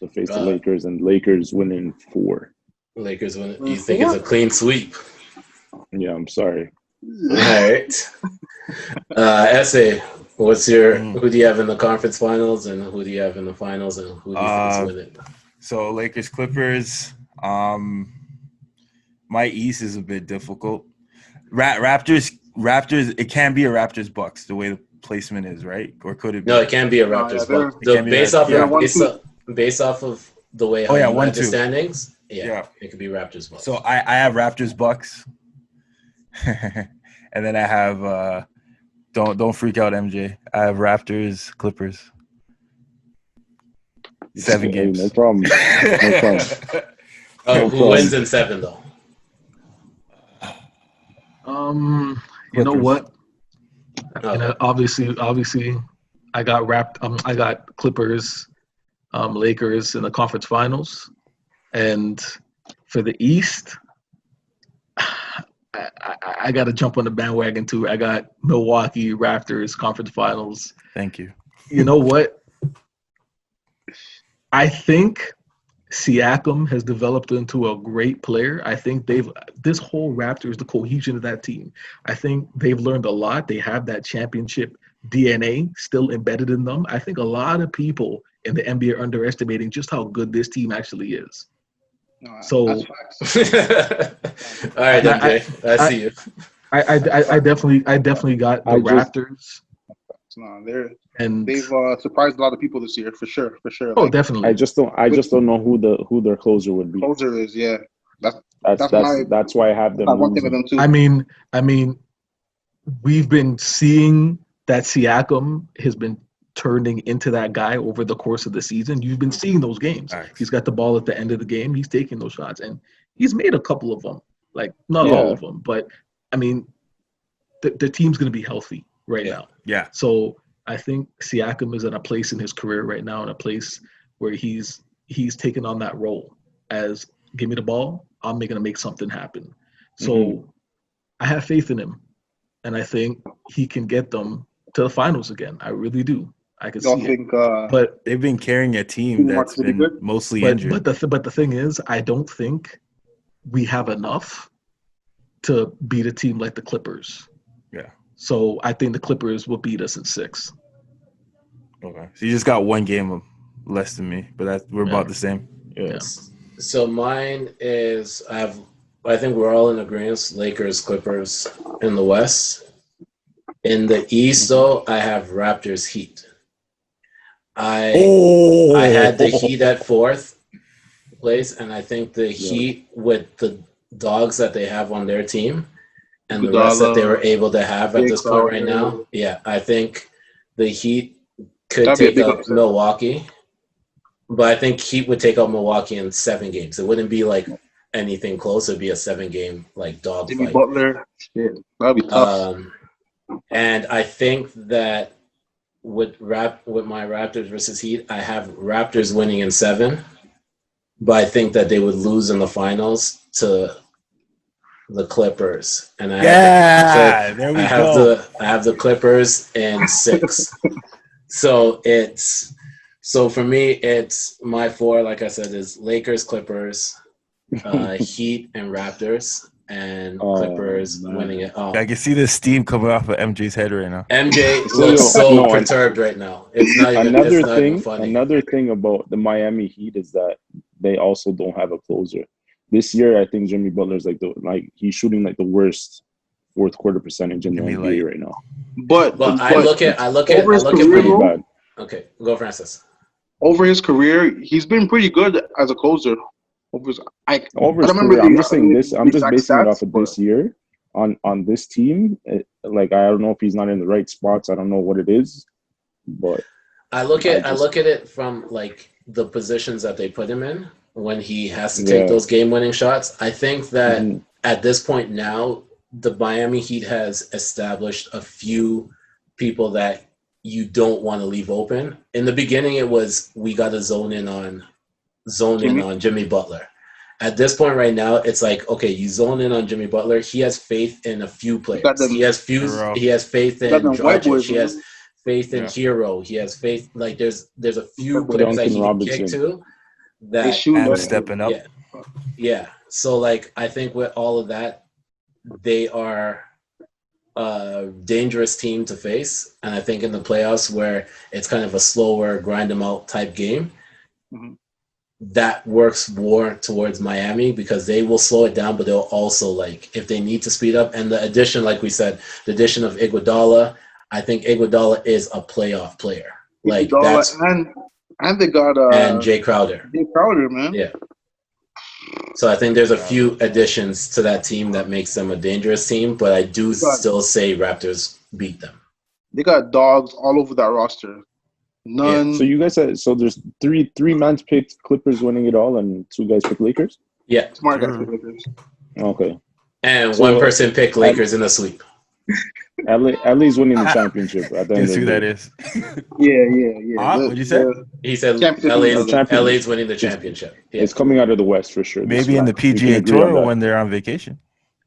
S8: to face the Lakers, and Lakers winning 4.
S4: Lakers winning. You think it's a clean sweep?
S8: Yeah, I'm sorry.
S4: All right. Essay, what's who do you have in the conference finals, and who do you have in the finals, and who do you think is winning?
S7: So Lakers Clippers. My East is a bit difficult. Raptors. It can be a Raptors Bucks the way the placement is, right? Or could it be?
S4: No, it can be a Raptors Bucks. Based off of the way I read the standings, it could be Raptors Bucks.
S7: So I have Raptors Bucks, and then I have Don't freak out, MJ. I have Raptors, Clippers. 7
S8: Hey,
S7: games.
S8: no problem. No problem.
S4: Oh, who wins in 7 though?
S6: You know
S7: Clippers.
S6: what?
S4: Okay.
S6: Obviously, I got Clippers, Lakers in the conference finals, and for the East, I got to jump on the bandwagon too. I got Milwaukee Raptors conference finals.
S7: Thank you.
S6: You know what? I think Siakam has developed into a great player. I think this whole Raptors, the cohesion of that team, I think they've learned a lot. They have that championship DNA still embedded in them. I think a lot of people in the NBA are underestimating just how good this team actually is.
S5: No,
S6: So,
S5: that's facts.
S4: All right, MJ. I see you.
S6: I definitely got the Raptors.
S5: No,
S6: And
S5: they've surprised a lot of people this year, for sure.
S6: oh,
S5: Like,
S6: definitely.
S8: I just don't know who their closer would be.
S5: closer is, yeah.
S8: That's
S5: That's
S8: why I have them
S5: one thing with
S8: losing.
S5: them too.
S6: I mean, we've been seeing that Siakam has been turning into that guy over the course of the season. You've been seeing those games.
S7: Nice.
S6: He's got the ball at the end of the game. He's taking those shots, and he's made a couple of them. Like, not all of them, but I mean, the team's going to be healthy now.
S7: Yeah.
S6: So I think Siakam is in a place in his career right now, in a place where he's taken on that role as, give me the ball, I'm going to make something happen. So I have faith in him, and I think he can get them to the finals again. I really do. I can see it. But
S7: they've been carrying a team that's been mostly injured.
S6: But the thing is, I don't think we have enough to beat a team like the Clippers.
S7: Yeah.
S6: So I think the Clippers will beat us in 6.
S7: Okay. So you just got 1 game less than me, but we're about the same.
S6: Yeah.
S4: So mine is I think we're all in agreement. Lakers, Clippers in the West. In the East, though, I have Raptors, Heat. I had the Heat at 4th place, and I think the Heat, with the dogs that they have on their team and the rest that they were able to have at this point right now, I think the Heat could take out Milwaukee. But I think Heat would take out Milwaukee in 7 games. It wouldn't be like anything close. It'd be a 7-game like dog
S5: Jimmy
S4: fight.
S5: Butler, that'd be tough.
S4: And I think that with my Raptors versus Heat, I have Raptors winning in 7, but I think that they would lose in the finals to the Clippers. And I have the Clippers in 6. So for me, it's my 4, like I said, is Lakers, Clippers, Heat, and Raptors, and Clippers winning it. Oh.
S7: I can see the steam coming off of MJ's head right now.
S4: MJ looks perturbed right now. It's not even funny.
S8: Another thing about the Miami Heat is that they also don't have a closer. This year, I think Jimmy Butler's he's shooting like the worst fourth quarter percentage in the NBA right now.
S5: But
S4: I look at
S8: bad.
S4: Okay, go Francis.
S5: Over his career, he's been pretty good as a closer.
S8: I'm just saying this. I'm just basing it off of this year on this team. I don't know if he's not in the right spots. I don't know what it is, but
S4: I look at it from like the positions that they put him in when he has to take those game-winning shots. I think that at this point now, the Miami Heat has established a few people that you don't want to leave open. In the beginning, it was we got to zone in on Jimmy Butler. At this point right now, it's like, okay, you zone in on Jimmy Butler. He has faith in a few players. He has faith in Dragic. He has faith in Hero. He has faith. Like there's a few players that he can kick to that
S7: stepping up.
S4: Yeah. So like I think with all of that, they are a dangerous team to face. And I think in the playoffs where it's kind of a slower grind them out type game, that works more towards Miami because they will slow it down, but they'll also like if they need to speed up. And the addition, like we said, the addition of Iguodala, I think Iguodala is a playoff player. Like that's
S5: and they got
S4: and Jay Crowder.
S5: Jay Crowder, man.
S4: Yeah. So I think there's a few additions to that team that makes them a dangerous team, but I do still say Raptors beat them.
S5: They got dogs all over that roster. None.
S8: So you guys said there's three man's picked Clippers winning it all, and 2 guys picked Lakers.
S4: Yeah.
S5: Smart guys pick Lakers.
S8: Okay.
S4: And
S8: So,
S4: one person picked Lakers in the sweep.
S8: LA's winning the championship. At the end
S7: Guess
S8: of
S7: who
S8: the
S7: that
S8: day.
S7: is?
S5: Yeah.
S7: What'd you say?
S4: He said
S5: Championship.
S4: LA's winning the championship. Yeah.
S8: It's coming out of the West for sure.
S7: Maybe in the
S8: We can
S7: PGA
S8: agree on
S7: Tour
S8: that.
S7: when they're on vacation.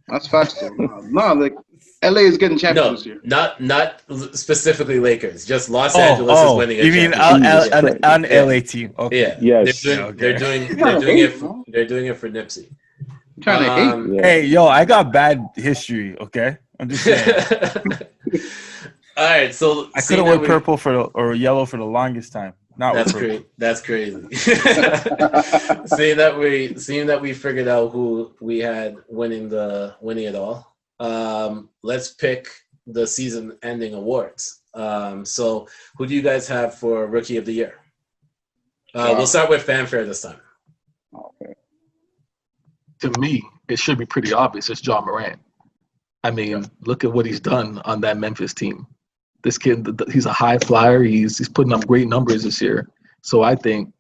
S5: That's facts though. No, like LA is getting champions
S4: No,
S5: this year.
S4: not specifically Lakers. Just Los Angeles is winning a
S7: you mean
S4: championship.
S7: an
S4: Yeah.
S7: LA team? Okay.
S4: Yeah.
S8: Yes.
S4: They're doing it for Nipsey.
S5: I'm trying to hate.
S8: Yeah.
S7: Hey, yo, I got bad history. Okay, I'm just saying.
S4: All right, so
S7: I could have went purple or yellow for the longest time. Not
S4: That's
S7: with purple.
S4: great. That's crazy. seeing that we figured out who we had winning it all. Let's pick the season-ending awards. So, who do you guys have for Rookie of the Year? We'll start with fanfare this time.
S5: Okay.
S6: To me, it should be pretty obvious. It's John Morant. I mean, look at what he's done on that Memphis team. This kid, he's a high flyer. He's putting up great numbers this year. So I think,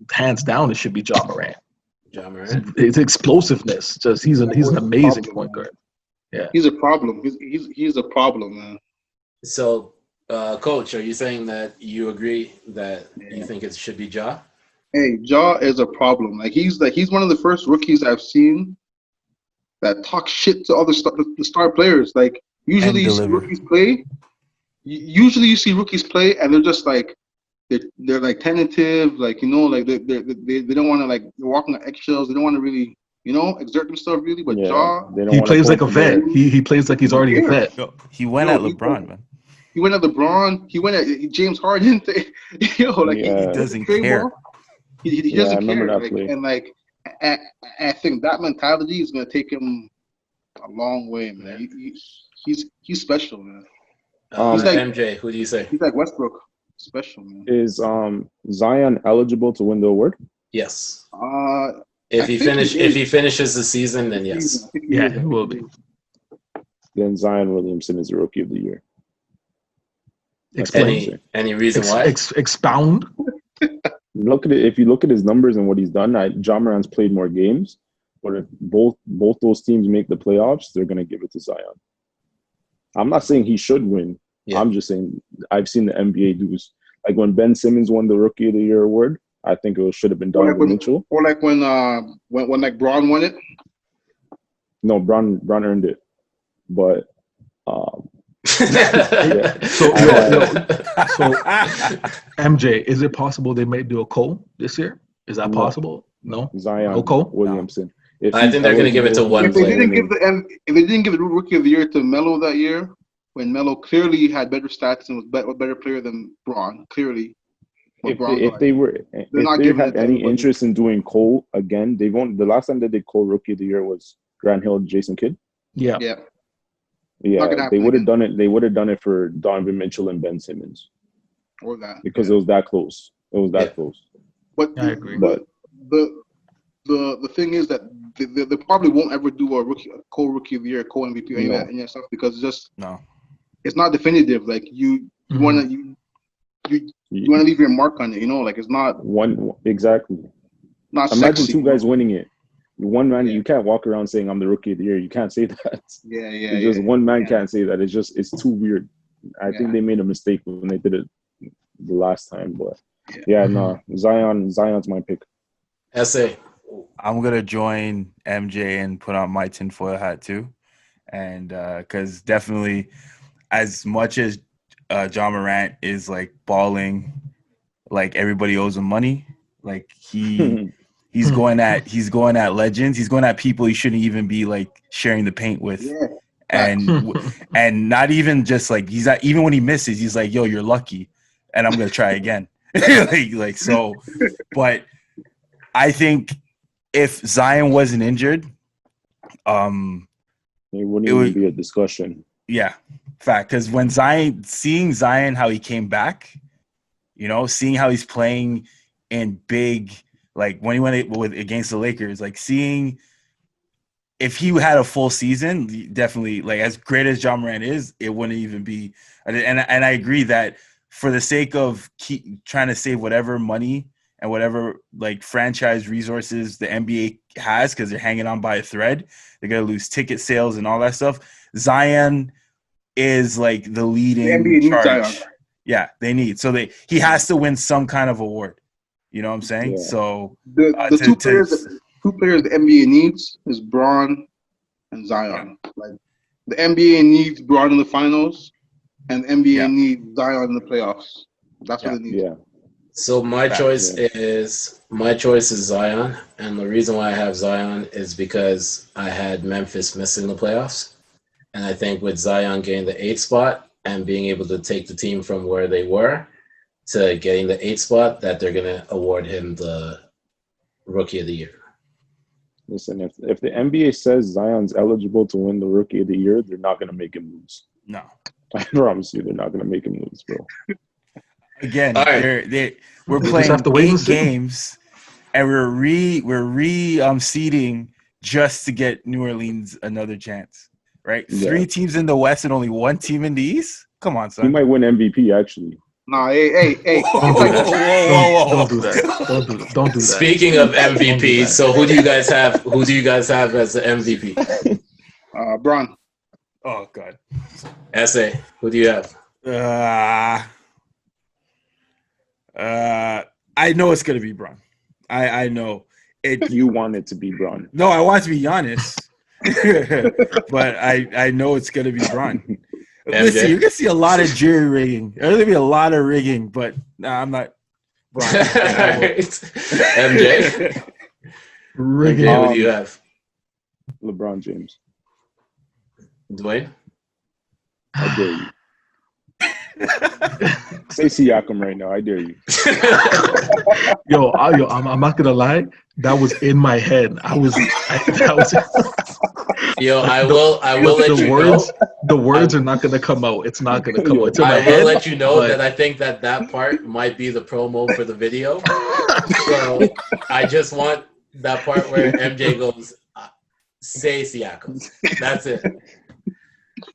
S6: hands down, it should be John Morant.
S4: John Morant.
S6: His explosiveness, he's an amazing point guard. Yeah,
S5: He's a problem. He's a problem, man.
S4: So, Coach, are you saying that you agree that you think it should be Ja?
S5: Hey, Ja is a problem. He's one of the first rookies I've seen that talk shit to other the star players. Like usually you see rookies play. Usually you see rookies play and they're just like they're like tentative, like they don't want to like they're walking on eggshells. They don't want to really exert themselves really. But Ja,
S6: he plays like a vet. He plays like he's already a vet.
S7: Yo, he went at LeBron, man.
S5: He went at LeBron. He went at James Harden. He
S7: doesn't care.
S5: He doesn't care. I think that mentality is going to take him a long way, man. He's special, man.
S4: He's like MJ. Who do you say?
S5: He's like Westbrook. Special, man.
S8: Is Zion eligible to win the award?
S4: Yes.
S5: If
S4: he finishes the season, then yes.
S6: Yeah, he will be.
S8: Then Zion Williamson is the Rookie of the Year.
S6: Explain.
S4: Any reason why?
S6: Expound.
S8: Look at it. If you look at his numbers and what he's done, John Morant's played more games. But if both those teams make the playoffs, they're going to give it to Zion. I'm not saying he should win. Yeah. I'm just saying I've seen the NBA do this. Like when Ben Simmons won the Rookie of the Year award, I think it should have been Donovan Mitchell.
S5: Or like when like Braun won it.
S8: No, Braun earned it, but.
S6: Yeah. So MJ, is it possible they may do a Cole this year? Is that possible? No.
S8: Zion Williamson.
S4: I think they're going to give it to one player.
S5: If they didn't give the Rookie of the Year to Melo that year, when Melo clearly had better stats and was a better player than Braun, clearly.
S8: If they had any interest in doing Cole again, the last time they did Cole Rookie of the Year was Grant Hill, Jason Kidd.
S6: Yeah.
S8: They would have done it. They would have done it for Donovan Mitchell and Ben Simmons.
S5: Or that.
S8: Because it was that close. It was that close.
S5: But
S6: I agree.
S5: But the thing is that they probably won't ever do a Cole Rookie of the Year, Cole MVP, any of that stuff because it's not definitive. Like you want to leave your mark on it. Like it's not
S8: one exactly.
S5: Not
S8: imagine
S5: sexy,
S8: 2 guys winning it. One man, you can't walk around saying I'm the Rookie of the Year. You can't say that. Just one man can't say that. It's too weird. I think they made a mistake when they did it the last time. But Zion's my pick.
S4: SA.
S7: I'm gonna join MJ and put on my tinfoil hat too, and because definitely, as much as John Morant is like balling, like everybody owes him money. Like he's going at legends. He's going at people he shouldn't even be like sharing the paint with. Yeah. And not even just like even when he misses, he's like, "Yo, you're lucky," and I'm gonna try again. like so, but I think if Zion wasn't injured,
S8: it wouldn't even be a discussion.
S7: Yeah, fact. Because when seeing Zion how he came back, seeing how he's playing in big. Like when he went against the Lakers, like seeing if he had a full season, definitely, like, as great as John Moran is, it wouldn't even be. And I agree that for the sake of trying to save whatever money and whatever like franchise resources the NBA has, because they're hanging on by a thread, they're gonna lose ticket sales and all that stuff. Zion is like the leading charge. Yeah, they need. So he has to win some kind of award. You know what I'm saying?
S8: Yeah.
S7: So
S5: The two players the NBA needs is Braun and Zion. Like the NBA needs Braun in the finals, and the NBA needs Zion in the playoffs. That's what it needs.
S8: Yeah.
S4: So my choice is Zion, and the reason why I have Zion is because I had Memphis missing the playoffs, and I think with Zion getting the 8th spot and being able to take the team from where they were to getting the 8th spot, that they're gonna award him the Rookie of the Year.
S8: Listen, if the NBA says Zion's eligible to win the Rookie of the Year, they're not going to make him lose.
S7: No,
S8: I promise you, they're not going to make him lose, bro.
S7: Again,
S4: right.
S7: we're playing 8 games, and we're seeding just to get New Orleans another chance, right?
S8: Yeah.
S7: 3 teams in the West and only 1 team in the East. Come on, son.
S8: He might win MVP, actually.
S5: Nah, hey.
S6: Don't do that. Don't do that.
S4: Speaking of MVP, so who do you guys have? Who do you guys have as the MVP?
S5: Braun.
S7: Oh God.
S4: SA, who do you have?
S7: I know it's gonna be Braun. I know it.
S8: You want it to be Braun.
S7: No, I want it to be Giannis, but I know it's gonna be Braun. Listen, you're gonna see a lot of jury rigging. There's gonna be a lot of rigging, but I'm not. Braun.
S4: MJ.
S6: Rigging.
S4: Who do you have?
S8: LeBron James.
S4: Dwayne.
S8: I dare you. Say Siakam right now. I dare you.
S6: Yo, I'm not gonna lie. That was in my head. I will
S4: let you know.
S6: The words are not gonna come out. It's not gonna come out. It's in my
S4: I
S6: head.
S4: will let you know that I think that part might be the promo for the video. So I just want that part where MJ goes, "Say Siakam." That's it.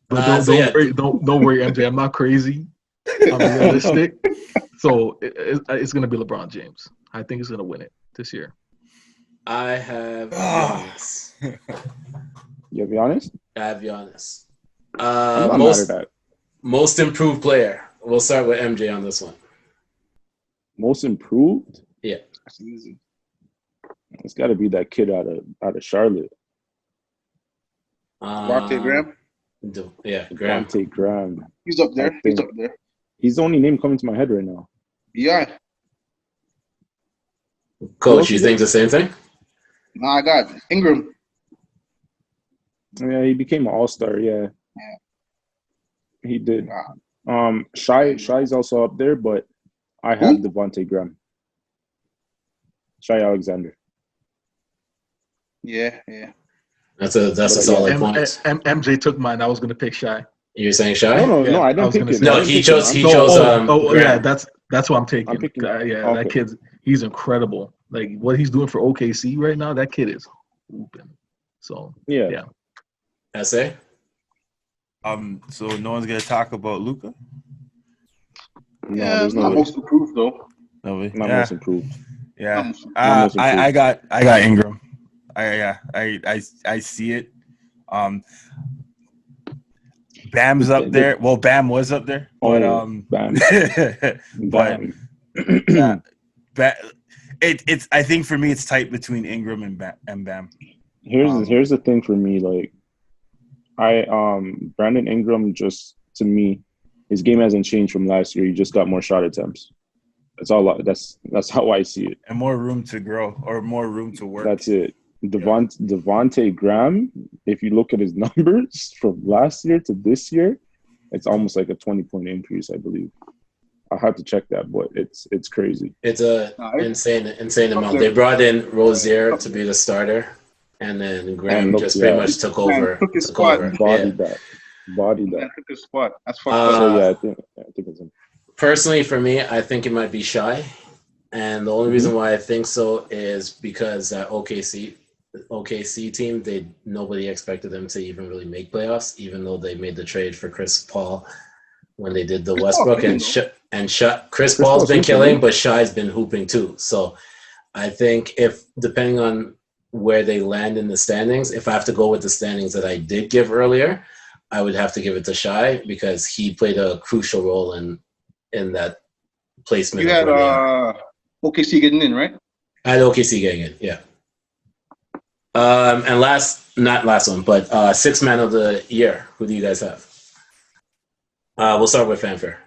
S6: But don't worry, MJ. I'm not crazy. I'm realistic. So it's gonna be LeBron James. I think he's gonna win it this year.
S4: I have Giannis.
S8: You have Giannis?
S4: I have Giannis.
S8: I'm not mad at that.
S4: Most improved player. We'll start with MJ on this one.
S8: Most improved?
S4: Yeah.
S5: That's easy.
S8: It's got to be that kid out of Charlotte.
S5: Devontae Graham?
S4: Yeah, Graham.
S8: Devontae Graham.
S5: He's up there.
S8: He's the only name coming to my head right now.
S5: Yeah.
S4: Coach, you think the same thing?
S5: No, I got Ingram.
S8: Yeah, he became an all-star, yeah. He did. Shai's also up there, but I have Devontae Graham. Shai Alexander.
S5: Yeah.
S4: That's a solid point.
S6: MJ took mine. I was gonna pick Shai.
S4: You're saying Shai?
S8: No, I didn't pick him.
S4: No, he chose.
S6: Yeah, that's what I'm taking.
S8: I'm picking.
S6: That kid's he's incredible. Like what he's doing for OKC right now, that kid is hooping. So yeah.
S4: SA?
S7: So no one's gonna talk about Luka?
S8: No, there's no
S5: not most improved though.
S7: Nobody.
S8: Not most improved.
S7: Yeah. I got Ingram. I see it. Bam's up there. Well, Bam was up there, but
S8: Bam.
S7: but it's. I think for me, it's tight between Ingram and Bam.
S8: Here's the thing for me. Like, Brandon Ingram, just to me, his game hasn't changed from last year. He just got more shot attempts. That's all. That's how I see it.
S7: And more room to grow, or more room to work.
S8: That's it. Devontae Graham, if you look at his numbers from last year to this year, it's almost like a 20-point increase, I believe. I'll have to check that, but it's crazy.
S4: It's insane amount. They brought in Rozier to be the starter, and then Graham pretty much took over.
S5: Took his spot.
S8: Bodied that.
S5: Took his spot. That's fucked
S8: up.
S5: up.
S8: I think it's him.
S4: Personally, for me, I think it might be Shai. And the only reason why I think so is because at OKC, OKC team, nobody expected them to even really make playoffs, even though they made the trade for Chris Paul when they did the
S5: Chris
S4: Westbrook
S5: Paul's
S4: Chris
S8: Chris
S4: Paul's
S8: Paul's
S4: been
S8: hooping,
S4: killing,
S8: right?
S4: but Shai's been hooping too. So I think if depending on where they land in the standings, if I have to go with the standings that I did give earlier, I would have to give it to Shai because he played a crucial role in that placement.
S5: You
S4: of
S5: had
S4: where they are.
S5: OKC getting in, right?
S4: I had OKC getting it, yeah. And not last one, but sixth man of the year. Who do you guys have? We'll start with Fanfare.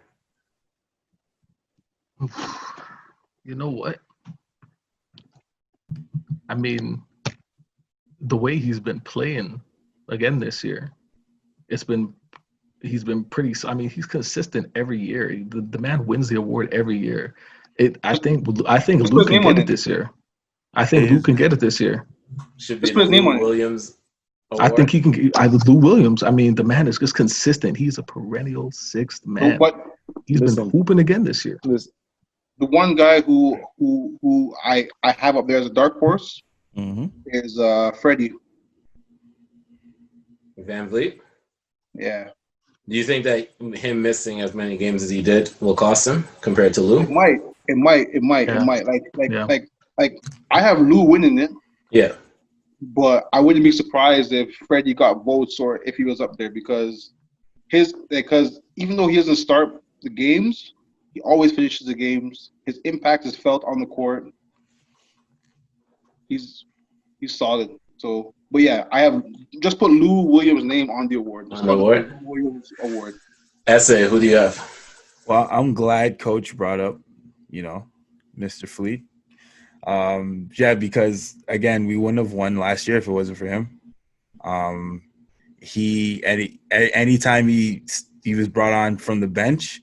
S6: You know what? I mean, the way he's been playing again this year, he's been pretty. I mean, he's consistent every year. The man wins the award every year. I think Luke can get it this year. I think Luke can get it this year.
S4: Should be
S5: Just put his name on it.
S4: Williams award.
S6: I think he can. Lou Williams. I mean, the man is just consistent. He's a perennial sixth man.
S5: But
S6: He's been hooping again this year.
S5: the one guy who I have up there as a dark horse is Freddie.
S4: Van Vliet.
S5: Yeah.
S4: Do you think that him missing as many games as he did will cost him compared to Lou?
S5: It might.
S6: Yeah.
S5: Like I have Lou winning it,
S4: Yeah.
S5: but I wouldn't be surprised if Freddie got votes or if he was up there because even though he doesn't start the games, he always finishes the games. His impact is felt on the court. He's solid. So, but yeah, I have just put Lou Williams' name on the award.
S4: On the award?
S5: Lou Williams award.
S4: Essay, who do you have?
S7: Well, I'm glad Coach brought up, Mr. Fleet. Yeah, because again, we wouldn't have won last year if it wasn't for him. Anytime he was brought on from the bench,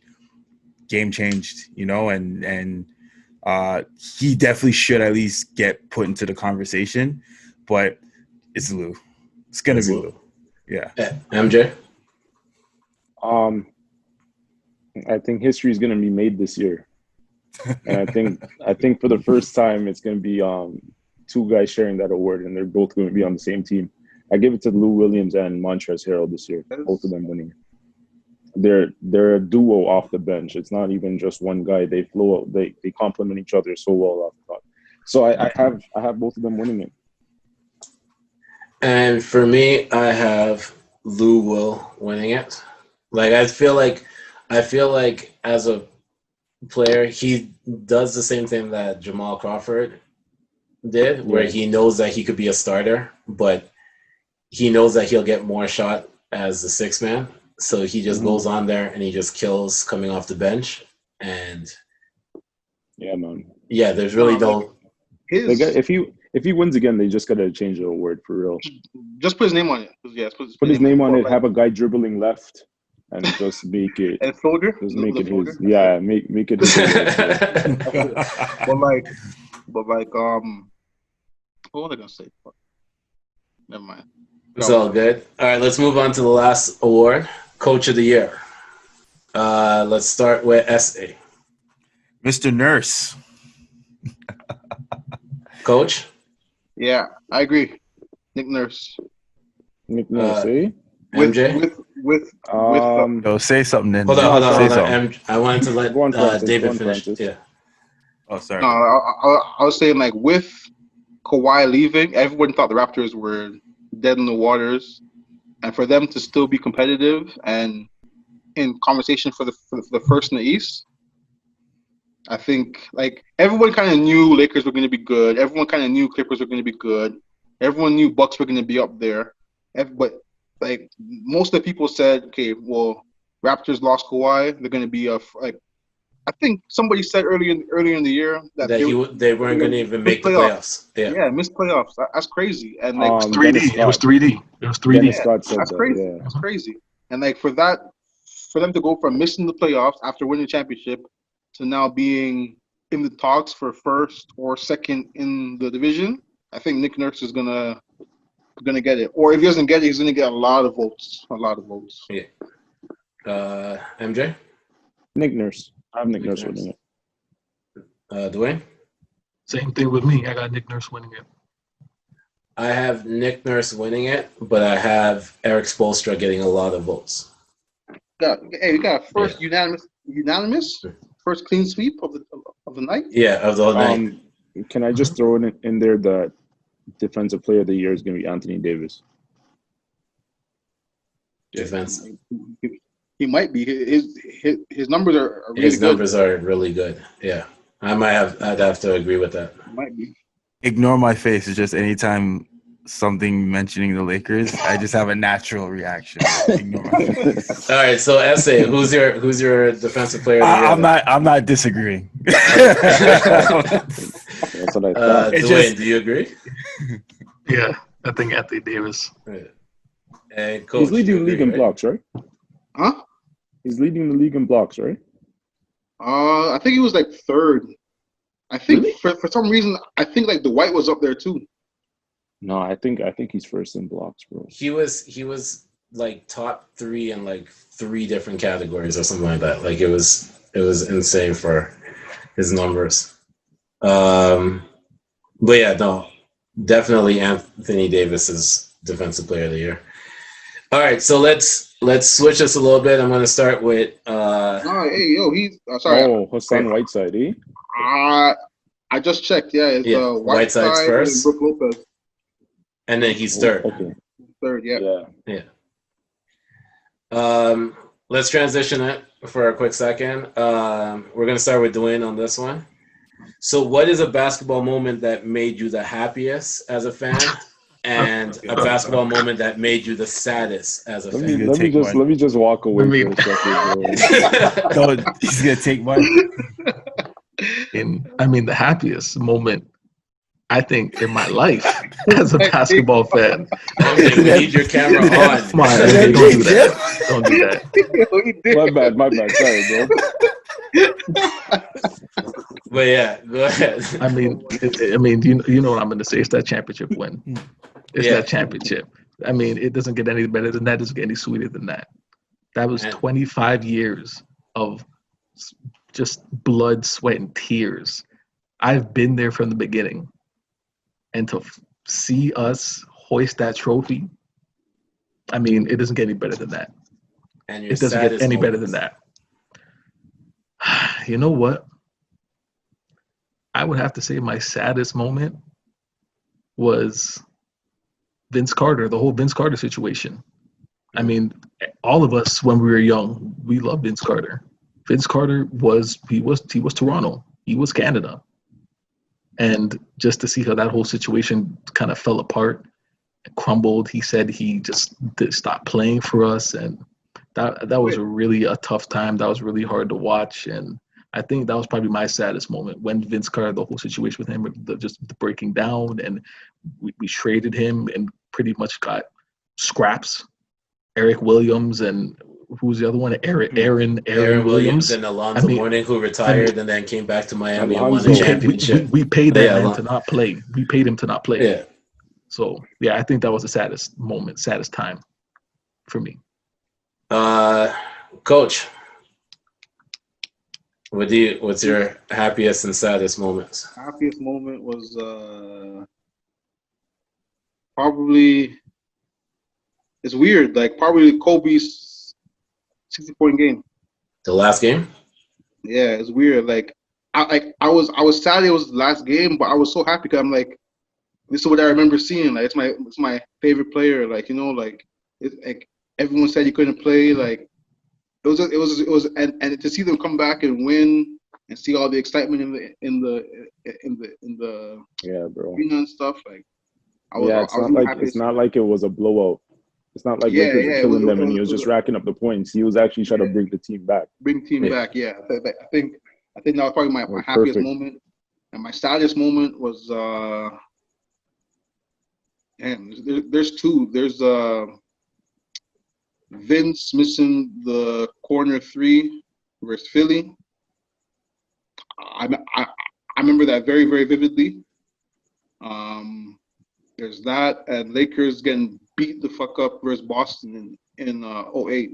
S7: game changed, and he definitely should at least get put into the conversation. But it's Lou. It's gonna be Lou. Yeah.
S4: MJ.
S8: I think history is going to be made this year, and I think for the first time it's going to be two guys sharing that award, and they're both going to be on the same team. I give it to Lou Williams and Montrezl Harrell this year, both of them winning. They're a duo off the bench. It's not even just one guy. They flow. They complement each other so well off the top. So I have both of them winning it.
S4: And for me, I have Lou Will winning it. Like I feel like as a player, he does the same thing that Jamal Crawford did, where he knows that he could be a starter, but he knows that he'll get more shot as the sixth man. So he just goes on there and he just kills coming off the bench. And
S8: yeah, man.
S4: Yeah, there's really no.
S8: If he wins again, they just gotta change the award for real.
S5: Just put his name on it. Yeah,
S8: put his name on it. Have a guy dribbling left. And just make it.
S5: And Folger?
S8: Just make it his. Yeah, make it his.
S5: but like, what was I gonna say? Never mind.
S4: It's all good. All right, let's move on to the last award, Coach of the Year. Let's start with SA.
S7: Mr. Nurse.
S4: Coach?
S5: Yeah, I agree. Nick Nurse.
S8: Nick Nurse, eh?
S4: MJ?
S7: Say something then.
S4: Hold on.
S7: Something.
S4: I wanted to let David finish. Yeah.
S7: Oh, sorry.
S5: No, I was saying like with Kawhi leaving, everyone thought the Raptors were dead in the waters, and for them to still be competitive and in conversation for the first in the East, I think like everyone kind of knew Lakers were going to be good. Everyone kind of knew Clippers were going to be good. Everyone knew Bucks were going to be up there, but like most of the people said, okay, well, Raptors lost Kawhi. They're going to be I think somebody said earlier in the year that
S4: they weren't going to even make the playoffs.
S5: Yeah, missed playoffs. That's crazy. And like
S6: 3D. It was 3D.
S5: That's crazy. Yeah. That's crazy. And like for them to go from missing the playoffs after winning the championship to now being in the talks for first or second in the division, I think Nick Nurse is gonna get it. Or if he doesn't get it, he's gonna get a lot of votes.
S4: Yeah. MJ?
S8: Nick Nurse. I have Nick Nurse winning it.
S4: Dwayne?
S6: Same thing with me. I got Nick Nurse winning it.
S4: I have Nick Nurse winning it, but I have Eric Spoelstra getting a lot of votes.
S5: We got a first unanimous first clean sweep of the night.
S4: Yeah, of the whole night.
S8: Can I just throw in there that defensive player of the year is going to be Anthony Davis?
S4: Defense.
S5: He might be. His numbers are really
S4: His
S5: good.
S4: numbers are really good. Yeah, I'd have to agree with that.
S5: Might be.
S7: Ignore my face. It's just anytime something mentioning the Lakers, I just have a natural reaction. Ignore my face.
S4: All right, so essay, who's your defensive player of the year?
S7: I'm not disagreeing.
S8: That's what I thought.
S4: Dwayne, do you agree?
S6: Yeah, I think Anthony Davis.
S4: And Coach,
S8: He's leading the league in blocks, right?
S5: Huh?
S8: He's leading the league in blocks, right?
S5: I think he was like third. I think
S8: Really?
S5: for some reason I think like Dwight was up there too.
S8: No, I think he's first in blocks, bro.
S4: He was like top 3 in like 3 different categories or something like that. Like it was insane for his numbers. But yeah, no, definitely Anthony Davis is defensive player of the year. All right, so let's switch this a little bit. I'm going to start with.
S5: He's sorry.
S8: Oh, Hassan Whiteside, eh?
S5: I just checked. Yeah, it's
S4: Whiteside's
S5: Whiteside
S4: first.
S5: and Brook Lopez.
S4: And then he's third.
S8: Okay.
S5: Third, yeah.
S4: Let's transition it for a quick second. We're going to start with Dwayne on this one. So what is a basketball moment that made you the happiest as a fan? And a basketball moment that made you the saddest as a fan?
S8: Let me just walk away for a second, bro.
S7: He's gonna take one.
S6: The happiest moment, I think, in my life as a basketball fan.
S4: Okay, we need your camera on.
S6: Come on, don't do that. Don't do that.
S8: My bad. Sorry, bro.
S4: But yeah, go ahead.
S6: You know what I'm going to say. It's that championship win. It's that championship. It doesn't get any better than that. It doesn't get any sweeter than that. That was 25 years of just blood, sweat, and tears. I've been there from the beginning. And to see us hoist that trophy, it doesn't get any better than that.
S4: And
S6: it doesn't get any better than that. You know what? I would have to say my saddest moment was Vince Carter, the whole Vince Carter situation. All of us when we were young, we loved Vince Carter. Vince Carter was Toronto. He was Canada. And just to see how that whole situation kind of fell apart and crumbled, he said he just stopped playing for us. And that was really a tough time. That was really hard to watch. And I think that was probably my saddest moment when Vince Carter, the whole situation with him, just the breaking down, and we traded him and pretty much got scraps. Eric Williams and who's the other one? Aaron Williams
S4: and Alonzo Mourning, who retired and then came back to Miami and won the championship.
S6: We paid that man to not play. We paid him to not play.
S4: Yeah.
S6: So yeah, I think that was the saddest moment, saddest time for me.
S4: Coach, what's your happiest and saddest moments?
S5: Happiest moment was probably, it's weird, like probably Kobe's 60-point game.
S4: The last game?
S5: Yeah, it's weird. Like I was sad it was the last game, but I was so happy because I'm like, this is what I remember seeing. Like it's my favorite player. Like, it's like everyone said he couldn't play. Like it was and to see them come back and win and see all the excitement in the
S8: yeah, bro,
S5: arena and stuff. Like
S8: it's not like it was a blowout. It's not like Lakers were killing them and he was just racking up the points. He was actually trying to bring the team back.
S5: Back, yeah. I think that was probably my happiest moment. And my saddest moment was there's two. There's Vince missing the corner 3 versus Philly. I remember that very, very vividly. There's that, and Lakers getting beat the fuck up versus Boston in 08.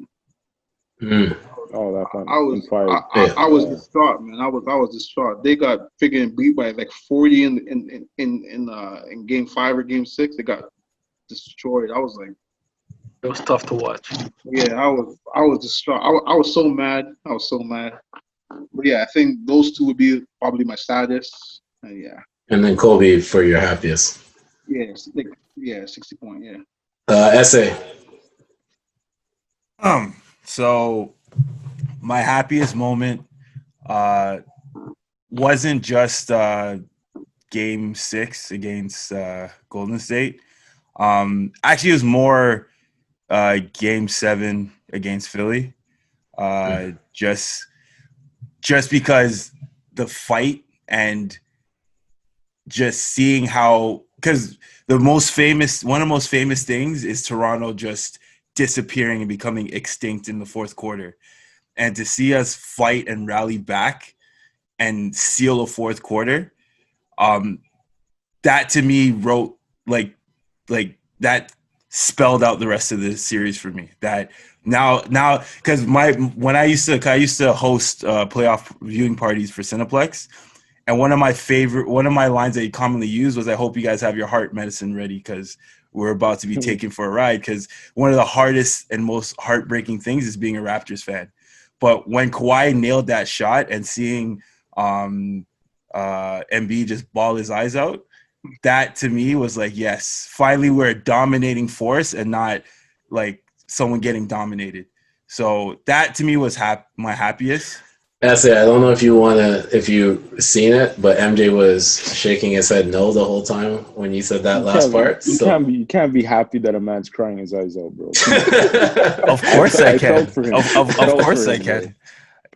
S4: Mm.
S8: Oh, that fun.
S5: I was distraught, man. I was distraught. They got freaking beat by like 40 in game 5 or game 6. They got destroyed. I was like,
S6: It was tough to watch.
S5: yeah, I was distraught. I was so mad. I was so mad. But yeah, I think those two would be probably my saddest. And yeah.
S4: And then Kobe for your happiest.
S5: Yeah, 60 point. Yeah.
S4: Essay.
S7: So my happiest moment wasn't just game 6 against Golden State. Actually, it was more game 7 against Philly. Just because the fight and just seeing how, because one of the most famous things is Toronto just disappearing and becoming extinct in the fourth quarter. And to see us fight and rally back and seal a fourth quarter, that to me wrote like that spelled out the rest of the series for me. That now because when I used to host playoff viewing parties for Cineplex, and one of my lines that you commonly use was, "I hope you guys have your heart medicine ready because we're about to be taken for a ride." Because one of the hardest and most heartbreaking things is being a Raptors fan. But when Kawhi nailed that shot and seeing Embiid just ball his eyes out, that to me was like, yes, finally we're a dominating force and not like someone getting dominated. So that to me was my happiest.
S4: That's it. I don't know if you've seen it, but MJ was shaking his head no the whole time when you said that last part.
S8: You can't be happy that a man's crying his eyes out, bro.
S7: Of course I can. Of
S8: felt
S7: course
S8: for
S7: I
S8: him,
S7: can.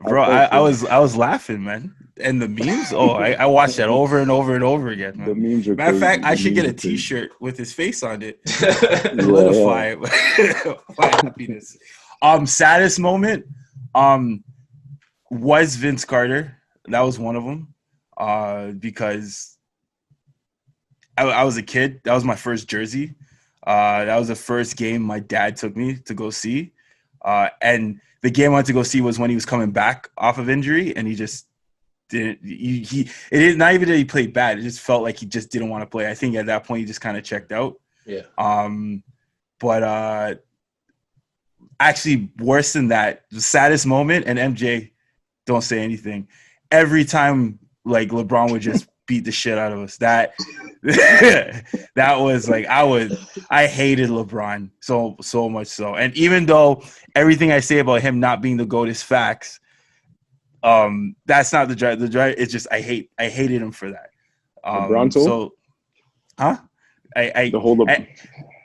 S7: Bro, I was laughing, man. And the memes, I watched that over and over and over again, man.
S8: The memes are
S7: Matter of
S8: crazy.
S7: fact, I should get a T-shirt with his face on it. Solidify my happiness. Saddest moment was Vince Carter. That was one of them. Because I was a kid. That was my first jersey. That was the first game my dad took me to go see. And the game I went to go see was when he was coming back off of injury, and he just didn't. It is not even that he played bad. It just felt like he just didn't want to play. I think at that point he just kind of checked out.
S4: Yeah.
S7: But actually, worse than that, the saddest moment, and MJ, don't say anything. Every time, like LeBron would just beat the shit out of us. That was like I hated LeBron so much so. And even though everything I say about him not being the GOAT is facts, that's not the drive. The drive it's just I hated him for that.
S8: LeBron too?
S7: So, huh?
S8: The whole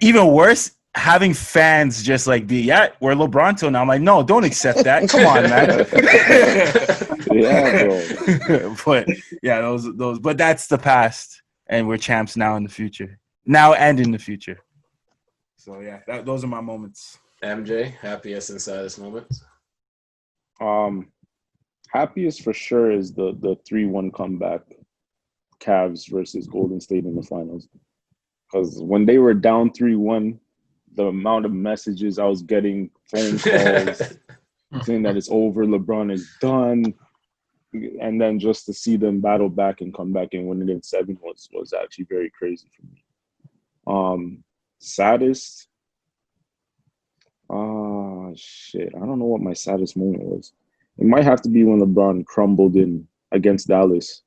S7: even worse, having fans just like we're LeBron now. I'm like, no, don't accept that. Come on, man.
S8: Yeah, bro.
S7: But yeah, those. But that's the past, and we're champs now in the future. Now and in the future. So yeah, those are my moments.
S4: MJ, happiest and saddest moments.
S8: Happiest for sure is the 3-1 comeback, Cavs versus Golden State in the finals. Because when they were down 3-1, the amount of messages I was getting, phone calls, saying that it's over, LeBron is done, and then just to see them battle back and come back and win it in 7 was actually very crazy for me. Saddest, shit, I don't know what my saddest moment was. It might have to be when LeBron crumbled in against Dallas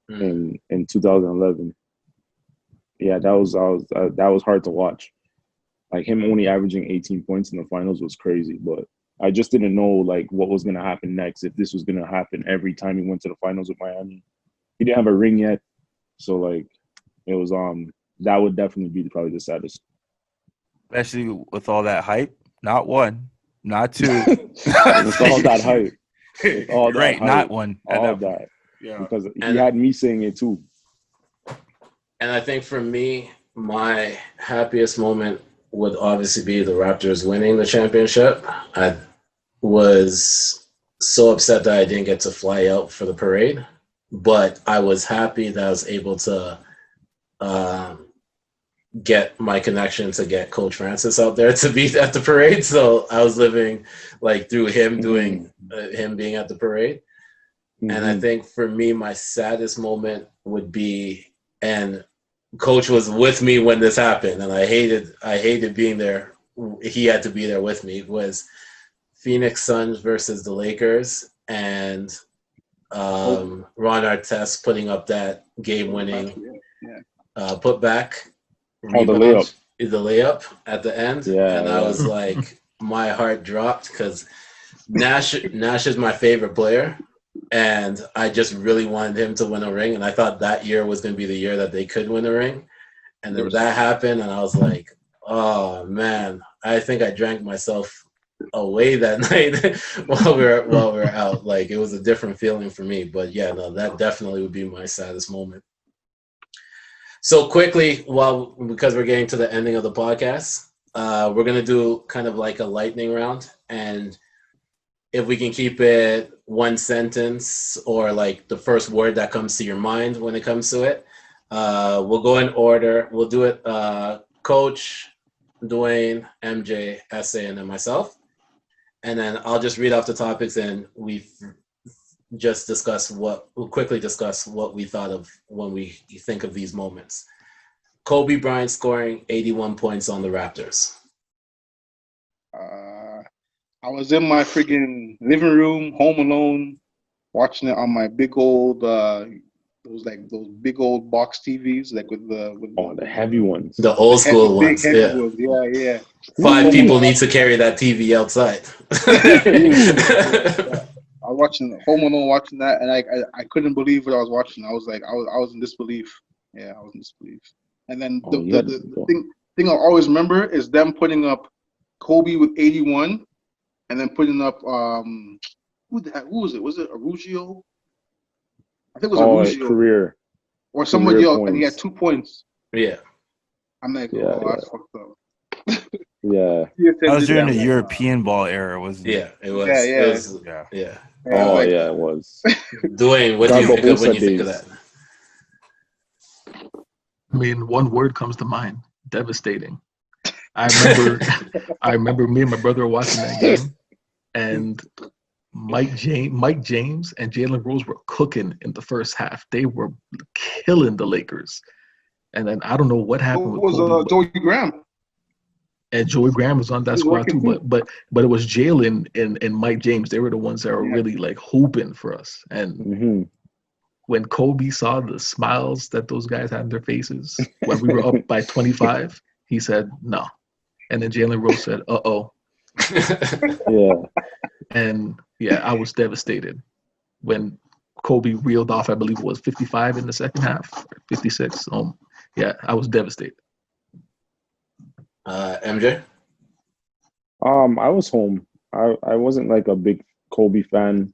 S8: in 2011. Yeah, that was hard to watch. Like him only averaging 18 points in the finals was crazy, but I just didn't know like what was gonna happen next, if this was gonna happen every time he went to the finals with Miami. He didn't have a ring yet, so like it was that would definitely be probably the saddest.
S7: Especially with all that hype. Not one, not two.
S8: With all that hype. All that
S7: right,
S8: hype,
S7: not one.
S8: all that.
S7: Yeah.
S8: Because he had me saying it too.
S4: And I think for me, my happiest moment would obviously be the Raptors winning the championship. I was so upset that I didn't get to fly out for the parade, but I was happy that I was able to get my connection to get Coach Francis out there to be at the parade. So I was living like through him doing him being at the parade. And I think for me, my saddest moment would be, and Coach was with me when this happened, and I hated being there. He had to be there with me. Was Phoenix Suns versus the Lakers, and Ron Artest putting up that game-winning putback.
S8: The
S4: layup at the end.
S8: Yeah,
S4: and I was like, my heart dropped because Nash is my favorite player, and I just really wanted him to win a ring, and I thought that year was going to be the year that they could win a ring. And then that happened, and I was like, oh man, I think I drank myself away that night while we were out. Like, it was a different feeling for me. But yeah, no, that definitely would be my saddest moment. So quickly, because we're getting to the ending of the podcast, we're going to do kind of like a lightning round. And if we can keep it one sentence or like the first word that comes to your mind when it comes to it, we'll go in order. We'll do it Coach, Dwayne, MJ, SA, and then myself. And then I'll just read off the topics, and we'll quickly discuss what we thought of when we think of these moments. Kobe Bryant scoring 81 points on the Raptors.
S5: I was in my freaking living room, home alone, watching it on my big old those big old box TVs, like with
S8: the heavy ones,
S4: the old school ones.
S5: Heavy ones. Yeah.
S4: 5 people need to carry that TV outside.
S5: I was watching home alone, watching that, and I couldn't believe what I was watching. I was like, I was in disbelief. Yeah, I was in disbelief. And then the thing I'll always remember is them putting up Kobe with 81, and then putting up who was it? Was it Arugio? I think it was Arugio.
S8: Career.
S5: Or somebody else,
S8: points.
S5: and he had 2 points.
S4: Yeah.
S5: I'm like, that's fucked up.
S8: Yeah.
S7: That was during the European ball era, wasn't it?
S4: Yeah, it was.
S5: Yeah.
S8: It was.
S4: Dwayne, what do you think of when you think of that?
S6: I mean, one word comes to mind: devastating. I remember me and my brother watching that game, and Mike James and Jalen Rose were cooking in the first half. They were killing the Lakers. And then I don't know what happened with Kobe,
S5: Joey Graham.
S6: And Joey Graham was on that squad too, but it was Jalen and Mike James. They were the ones that were really like hooping for us. And when Kobe saw the smiles that those guys had in their faces when we were up by 25, he said no. And then Jalen Rose said, "Uh-oh."
S8: Yeah.
S6: And yeah, I was devastated when Kobe reeled off, I believe it was 55 in the second half, 56. Yeah, I was devastated.
S4: MJ?
S8: I was home. I wasn't like a big Kobe fan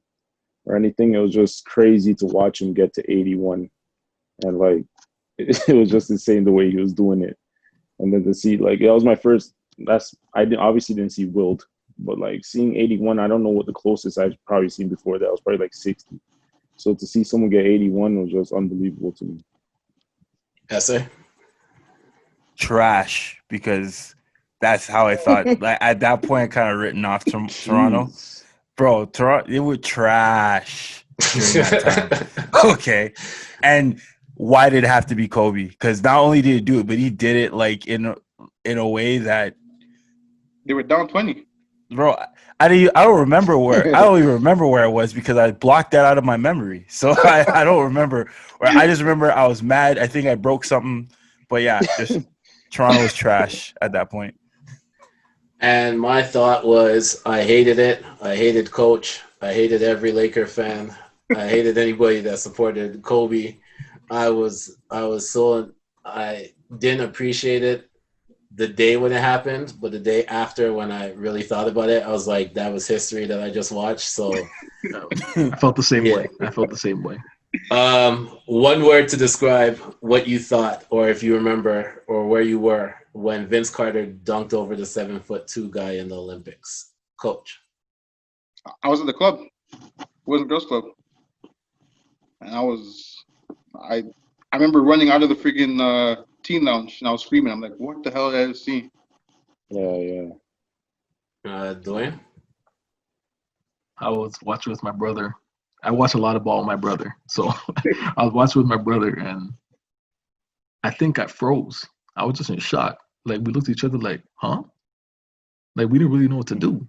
S8: or anything. It was just crazy to watch him get to 81. And like, it was just insane the way he was doing it. And then to see, like, that was my first, obviously didn't see Wilt, but like seeing 81, I don't know what the closest I've probably seen before that. Was probably like 60. So to see someone get 81 was just unbelievable to me.
S4: Essay?
S7: Trash, because that's how I thought. Like, at that point, kind of written off Toronto. Bro, Toronto, it was trash during that time. Okay. And why did it have to be Kobe? Because not only did he do it, but he did it like in a way that
S5: they were down 20.
S7: Bro, I don't remember where I don't even remember where I was because I blocked that out of my memory. So I don't remember. I just remember I was mad. I think I broke something. But yeah, just Toronto was trash at that point.
S4: And my thought was, I hated it. I hated Coach. I hated every Laker fan. I hated anybody that supported Kobe. I didn't appreciate it the day when it happened, but the day after when I really thought about it, I was like, that was history that I just watched. So
S6: I felt the same way. I felt the same way.
S4: One word to describe what you thought, or if you remember, or where you were when Vince Carter dunked over the 7'2" guy in the Olympics. Coach.
S5: I was at the club. It wasn't girls' club. And I remember running out of the freaking team lounge and I was screaming. I'm like, what the hell did I see?
S8: Yeah.
S4: Dwayne?
S6: I was watching with my brother. I watch a lot of ball with my brother. So I was watching with my brother, and I think I froze. I was just in shock. Like, we looked at each other like, huh? Like, we didn't really know what to do.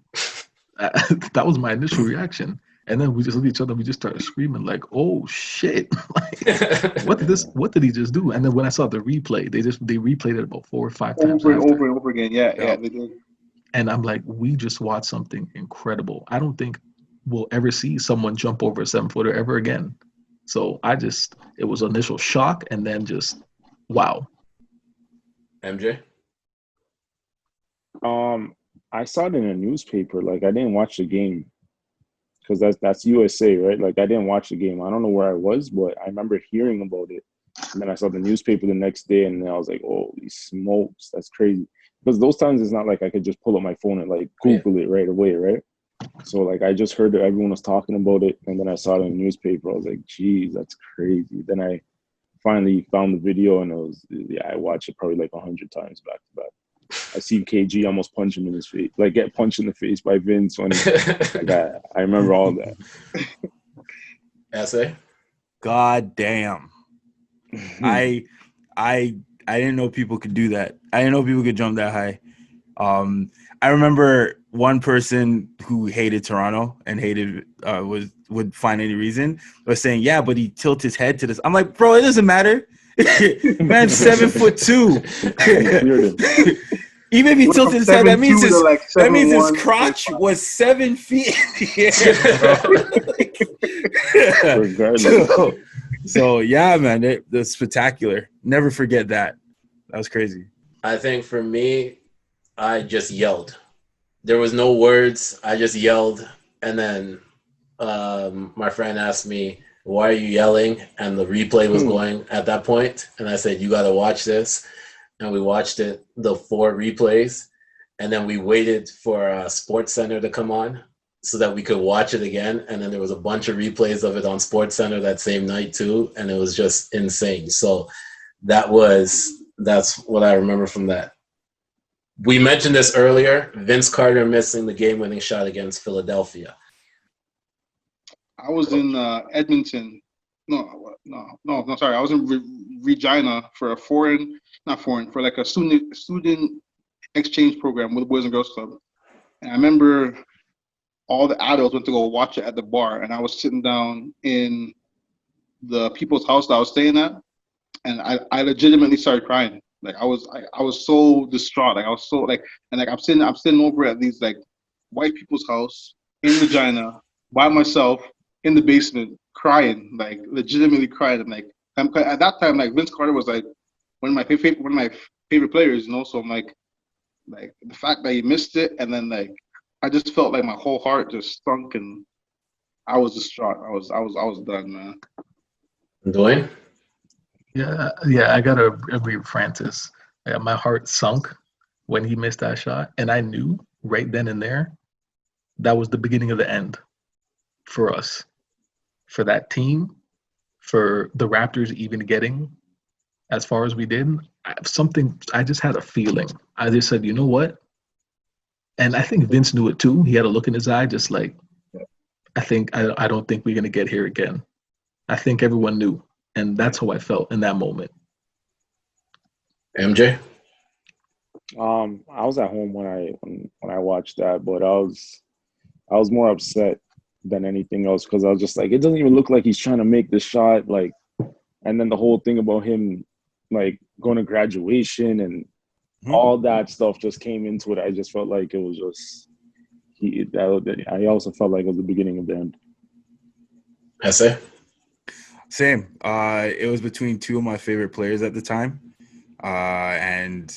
S6: That was my initial reaction. And then we just looked at each other and we just started screaming like, oh, shit. Like, what did he just do? And then when I saw the replay, they replayed it about 4 or 5 times.
S5: Over and over again. Yeah, they did.
S6: And I'm like, we just watched something incredible. I don't think we'll ever see someone jump over a 7-footer ever again. So it was initial shock and then just, wow.
S4: MJ?
S8: I saw it in a newspaper. Like, I didn't watch the game because that's USA, right? Like, I didn't watch the game. I don't know where I was, but I remember hearing about it. And then I saw the newspaper the next day, and then I was like, holy smokes, that's crazy. Because those times it's not like I could just pull up my phone and like Google it right away, right? So like I just heard that everyone was talking about it, and then I saw it in the newspaper. I was like, geez, that's crazy. Then I finally found the video, and I watched it probably like 100 times back to back. I seen KG almost punch him in his face, like get punched in the face by Vince. When like I remember all that.
S4: Essay?
S7: God damn. I didn't know people could do that. I didn't know people could jump that high. I remember one person who hated Toronto and would find any reason was saying, yeah, but he tilts his head to this. I'm like, bro, it doesn't matter. Man's 7'2". Even if he tilted his head, that means his crotch was 7 feet in the air. So yeah, man, that's spectacular. Never forget that. That was crazy.
S4: I think for me, I just yelled. There was no words. I just yelled. And then my friend asked me, why are you yelling? And the replay was going at that point. And I said, you got to watch this. And we watched it, the 4 replays. And then we waited for Sports Center to come on so that we could watch it again. And then there was a bunch of replays of it on Sports Center that same night too. And it was just insane. So that's what I remember from that. We mentioned this earlier, Vince Carter missing the game-winning shot against Philadelphia.
S5: I was in Edmonton. No, sorry. I was in Regina for for like a student exchange program with the Boys and Girls Club. And I remember all the adults went to go watch it at the bar, and I was sitting down in the people's house that I was staying at, and I legitimately started crying. Like I was so distraught. Like I was so like, and like I'm sitting over at these like white people's house in Regina by myself in the basement crying, like legitimately crying. And like at that time, like Vince Carter was like one of my favorite players, you know. So I'm like the fact that he missed it, and then like I just felt like my whole heart just stunk, and I was distraught. I was done, man.
S4: Dwayne?
S6: Yeah, I gotta agree with Francis. My heart sunk when he missed that shot, and I knew right then and there that was the beginning of the end for us, for that team, for the Raptors even getting as far as we did. I just had a feeling. I just said, you know what? And I think Vince knew it too. He had a look in his eye, just like, I don't think we're gonna get here again. I think everyone knew. And that's how I felt in that moment.
S4: MJ?
S8: I was at home when I watched that, but I was more upset than anything else because I was just like, it doesn't even look like he's trying to make the shot. Like, and then the whole thing about him like going to graduation and all that stuff just came into it. I just felt like it was just I also felt like it was the beginning of the end.
S4: Essay?
S7: Same. It was between 2 of my favorite players at the time, and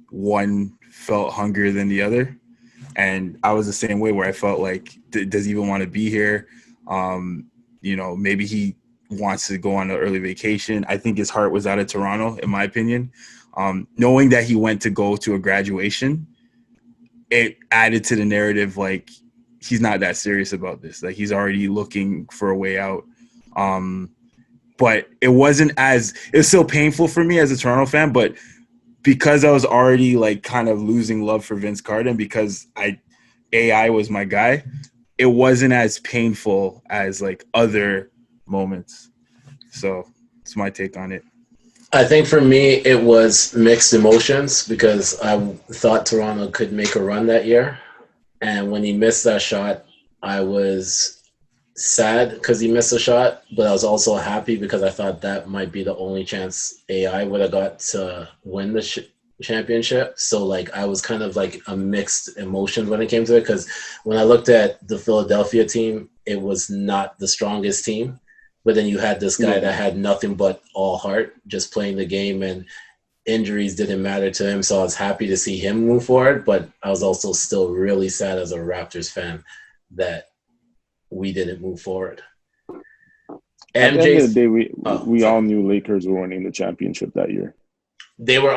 S7: one felt hungrier than the other. And I was the same way, where I felt like, does he even want to be here? Maybe he wants to go on an early vacation. I think his heart was out of Toronto, in my opinion. Knowing that he went to go to a graduation, it added to the narrative, like, he's not that serious about this. Like, he's already looking for a way out. but it was still painful for me as a Toronto fan, but because I was already like kind of losing love for Vince Carter and because AI was my guy, it wasn't as painful as like other moments. So it's my take on it.
S4: I think for me, it was mixed emotions because I thought Toronto could make a run that year. And when he missed that shot, I was sad because he missed a shot, but I was also happy because I thought that might be the only chance AI would have got to win the championship. So like I was kind of like a mixed emotion when it came to it because when I looked at the Philadelphia team, it was not the strongest team. But then you had this guy that had nothing but all heart, just playing the game, and injuries didn't matter to him. So I was happy to see him move forward, but I was also still really sad as a Raptors fan that we didn't move forward.
S8: At the end of the day, we all knew Lakers were winning the championship that year.
S4: They were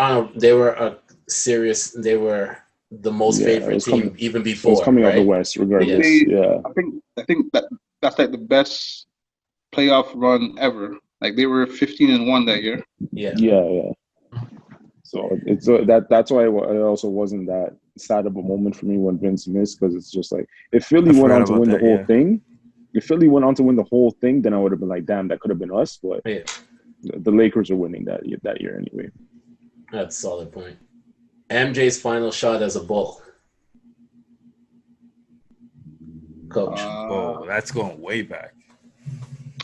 S4: the most favorite team even before.
S8: It was coming out
S4: right?
S8: the West, regardless.
S5: Yeah, I think that's like the best playoff run ever. Like they were 15-1 that year.
S8: Yeah. So it's that's why it also wasn't that sad of a moment for me when Vince missed, because it's just like if Philly went on to win the whole thing, then I would have been like, damn, that could have been us. But the Lakers are winning that year anyway.
S4: That's a solid point. MJ's final shot as a Bull. Coach.
S7: That's going way back.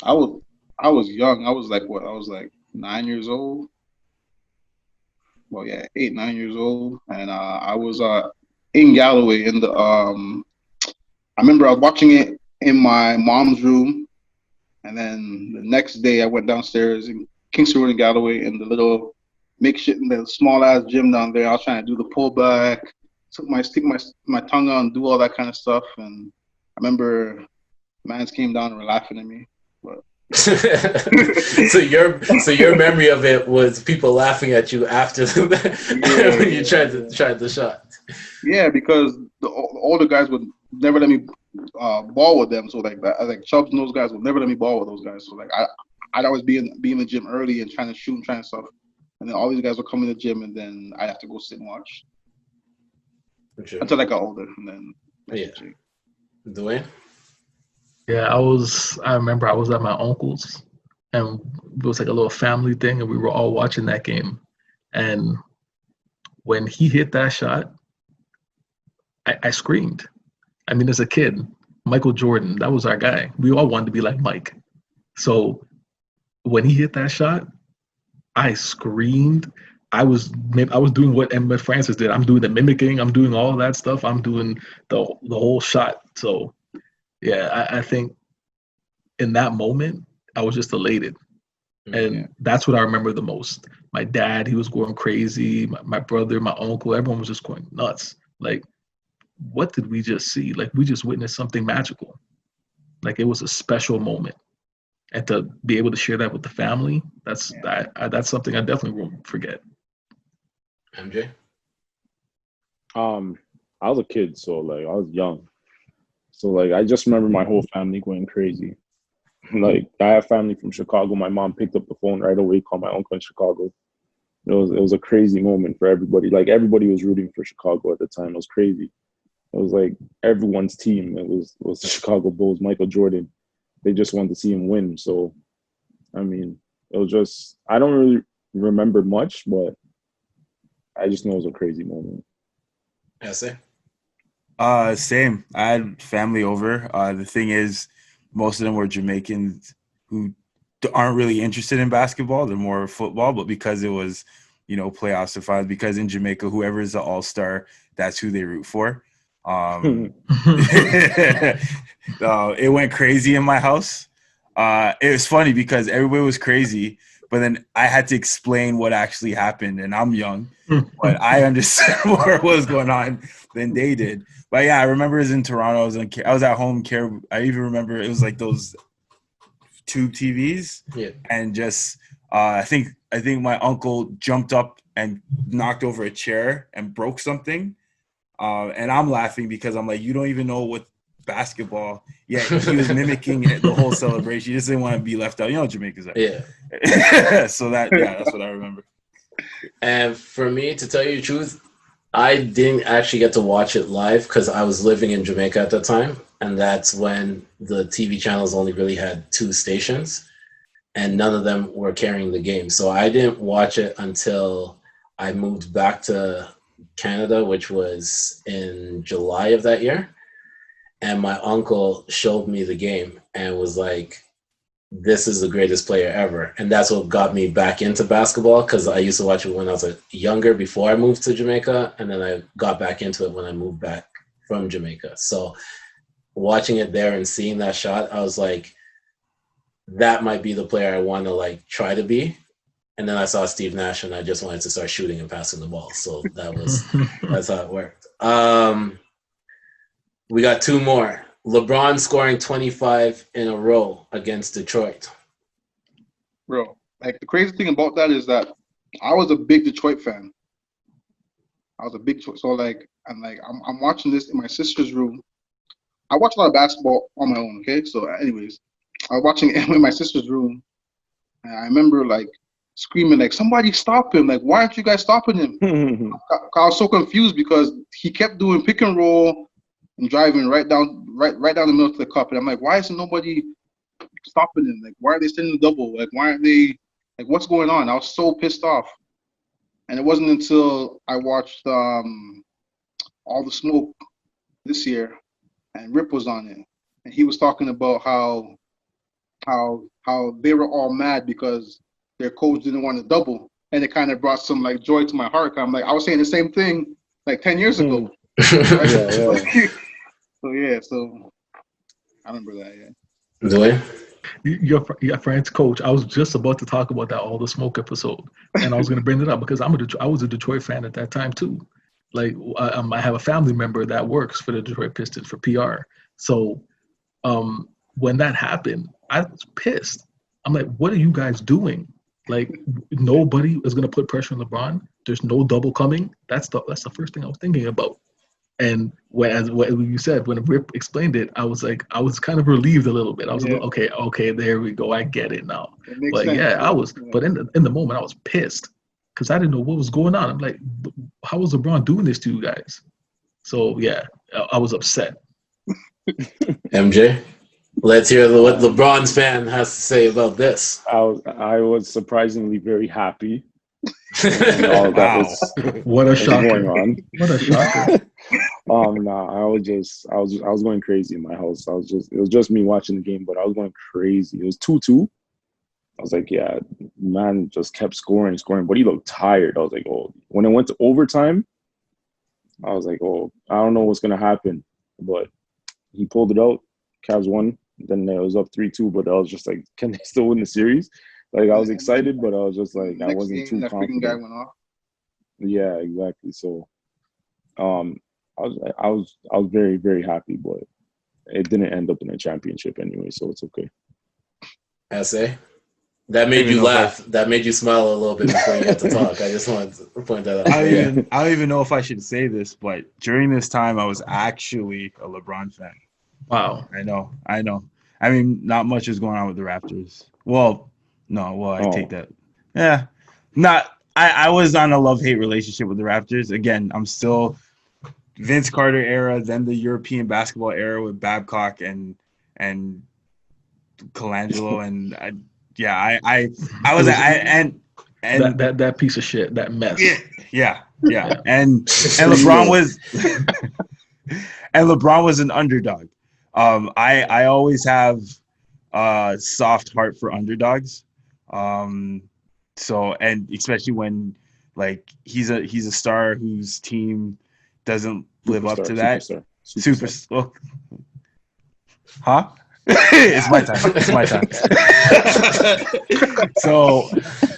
S5: I was young. I was like 9 years old. Well, yeah, 8, 9 years old, and I was in Galloway in the. I remember I was watching it in my mom's room, and then the next day I went downstairs in Kingston Road in Galloway in the little makeshift, in the small ass gym down there. I was trying to do the pullback, stick my tongue out and do all that kind of stuff, and I remember mans came down and were laughing at me, but.
S4: so your memory of it was people laughing at you after when you tried the shot.
S5: Yeah, because the older guys would never let me ball with them. So like Chubbs and those guys would never let me ball with those guys. So like I'd always be in the gym early and trying to shoot and trying stuff, and then all these guys would come in the gym, and then I'd have to go sit and watch until I got older, and then
S4: Dwayne.
S6: Yeah, I remember I was at my uncle's, and it was like a little family thing, and we were all watching that game. And when he hit that shot, I screamed. I mean, as a kid, Michael Jordan, that was our guy. We all wanted to be like Mike. So when he hit that shot, I screamed. I was doing what Emmett Francis did. I'm doing the mimicking. I'm doing all that stuff. I'm doing the whole shot. So. Yeah, I think in that moment, I was just elated. And that's what I remember the most. My dad, he was going crazy. My brother, my uncle, everyone was just going nuts. Like, what did we just see? Like, we just witnessed something magical. Like, it was a special moment. And to be able to share that with the family, that's something I definitely won't forget.
S4: MJ?
S8: I was a kid, so, like, I was young. So, like, I just remember my whole family going crazy. Like, I have family from Chicago. My mom picked up the phone right away, called my uncle in Chicago. It was a crazy moment for everybody. Like, everybody was rooting for Chicago at the time. It was crazy. It was like everyone's team. It was the Chicago Bulls, Michael Jordan. They just wanted to see him win. So, I mean, it was just – I don't really remember much, but I just know it was a crazy moment.
S4: Essay?
S7: Same. I had family over. The thing is, most of them were Jamaicans who aren't really interested in basketball. They're more football, but because it was, playoffs to five, because in Jamaica, whoever is the all-star, that's who they root for. It went crazy in my house. It was funny because everybody was crazy, but then I had to explain what actually happened, and I'm young, but I understood more what was going on than they did. But yeah, I remember it was in Toronto. I was at home. I even remember it was like those tube TVs, and just I think my uncle jumped up and knocked over a chair and broke something, and I'm laughing because I'm like, you don't even know what basketball. Yeah, he was mimicking the whole celebration. He just didn't want to be left out. You know what Jamaica's like.
S4: Yeah.
S7: So that's what I remember.
S4: And for me, to tell you the truth, I didn't actually get to watch it live because I was living in Jamaica at the time. And that's when the TV channels only really had 2 stations and none of them were carrying the game. So I didn't watch it until I moved back to Canada, which was in July of that year. And my uncle showed me the game and was like, this is the greatest player ever. And that's what got me back into basketball, because I used to watch it when I was younger before I moved to Jamaica. And then I got back into it when I moved back from Jamaica. So watching it there and seeing that shot, I was like, that might be the player I want to like try to be. And then I saw Steve Nash and I just wanted to start shooting and passing the ball. So that's how it worked. We got 2 more. LeBron scoring 25 in a row against Detroit.
S5: Bro, like the crazy thing about that is that I was a big Detroit fan. So like I'm watching this in my sister's room. I watch a lot of basketball on my own, okay? So anyways, I was watching it in my sister's room, and I remember like screaming like, somebody stop him. Like, why aren't you guys stopping him? I was so confused because he kept doing pick and roll and driving right down the middle to the cup. And I'm like, why isn't nobody stopping him? Like, why are they sending the double? Like, why aren't they, like, what's going on? I was so pissed off. And it wasn't until I watched All the Smoke this year, and Rip was on it. And he was talking about how they were all mad because their coach didn't want to double. And it kind of brought some, like, joy to my heart. I'm like, I was saying the same thing, like, 10 years ago. So I remember that, yeah.
S4: Dwayne?
S6: Your friend's coach. I was just about to talk about that All the Smoke episode, and I was going to bring it up because I was a Detroit fan at that time too. Like I have a family member that works for the Detroit Pistons for PR. So when that happened, I was pissed. I'm like, what are you guys doing? Like, nobody is going to put pressure on LeBron. There's no double coming. That's the first thing I was thinking about. And what you said, when Rip explained it, I was kind of relieved a little bit. I was okay, there we go. I get it now. But sense. Yeah, I was. But in the moment, I was pissed because I didn't know what was going on. I'm like, how was LeBron doing this to you guys? So yeah, I was upset.
S4: MJ, let's hear what LeBron's fan has to say about this.
S8: I was surprisingly very happy. All that
S6: what a shocker!
S8: Going on.
S6: What a shocker!
S8: I was going crazy in my house. It was just me watching the game, but I was going crazy. It was 2-2. I was like, yeah, man just kept scoring, but he looked tired. I was like, oh, when it went to overtime, I was like, oh, I don't know what's gonna happen, but he pulled it out. Cavs won. Then it was up 3-2, but I was just like, can they still win the series? Like, I was excited, but I was just like, I wasn't too confident. Guy went off. Yeah, exactly. So, I was very, very happy, but it didn't end up in a championship anyway, so it's okay.
S4: SA, that made you laugh. That made you smile a little bit before you had to talk. I just wanted to point that out.
S7: I don't even know if I should say this, but during this time, I was actually a LeBron fan.
S6: Wow.
S7: I know. I mean, not much is going on with the Raptors. I take that. Yeah. I was on a love-hate relationship with the Raptors. Again, I'm still Vince Carter era, then the European basketball era with Babcock and Colangelo, and
S6: that piece of shit, that mess.
S7: Yeah. And LeBron was and LeBron was an underdog. I always have a soft heart for underdogs. So, and especially when like he's a star whose team doesn't live up to that. Superstar. Huh? It's my time. So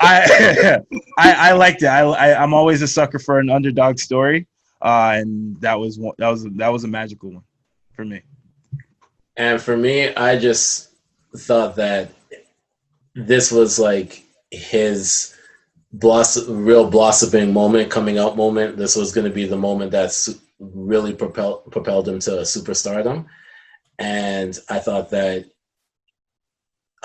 S7: I liked it. I'm always a sucker for an underdog story. And that was a magical one for me.
S4: And for me, I just thought that this was like his real blossoming moment, coming out moment. This was going to be the moment that's really propelled him to superstardom. And I thought that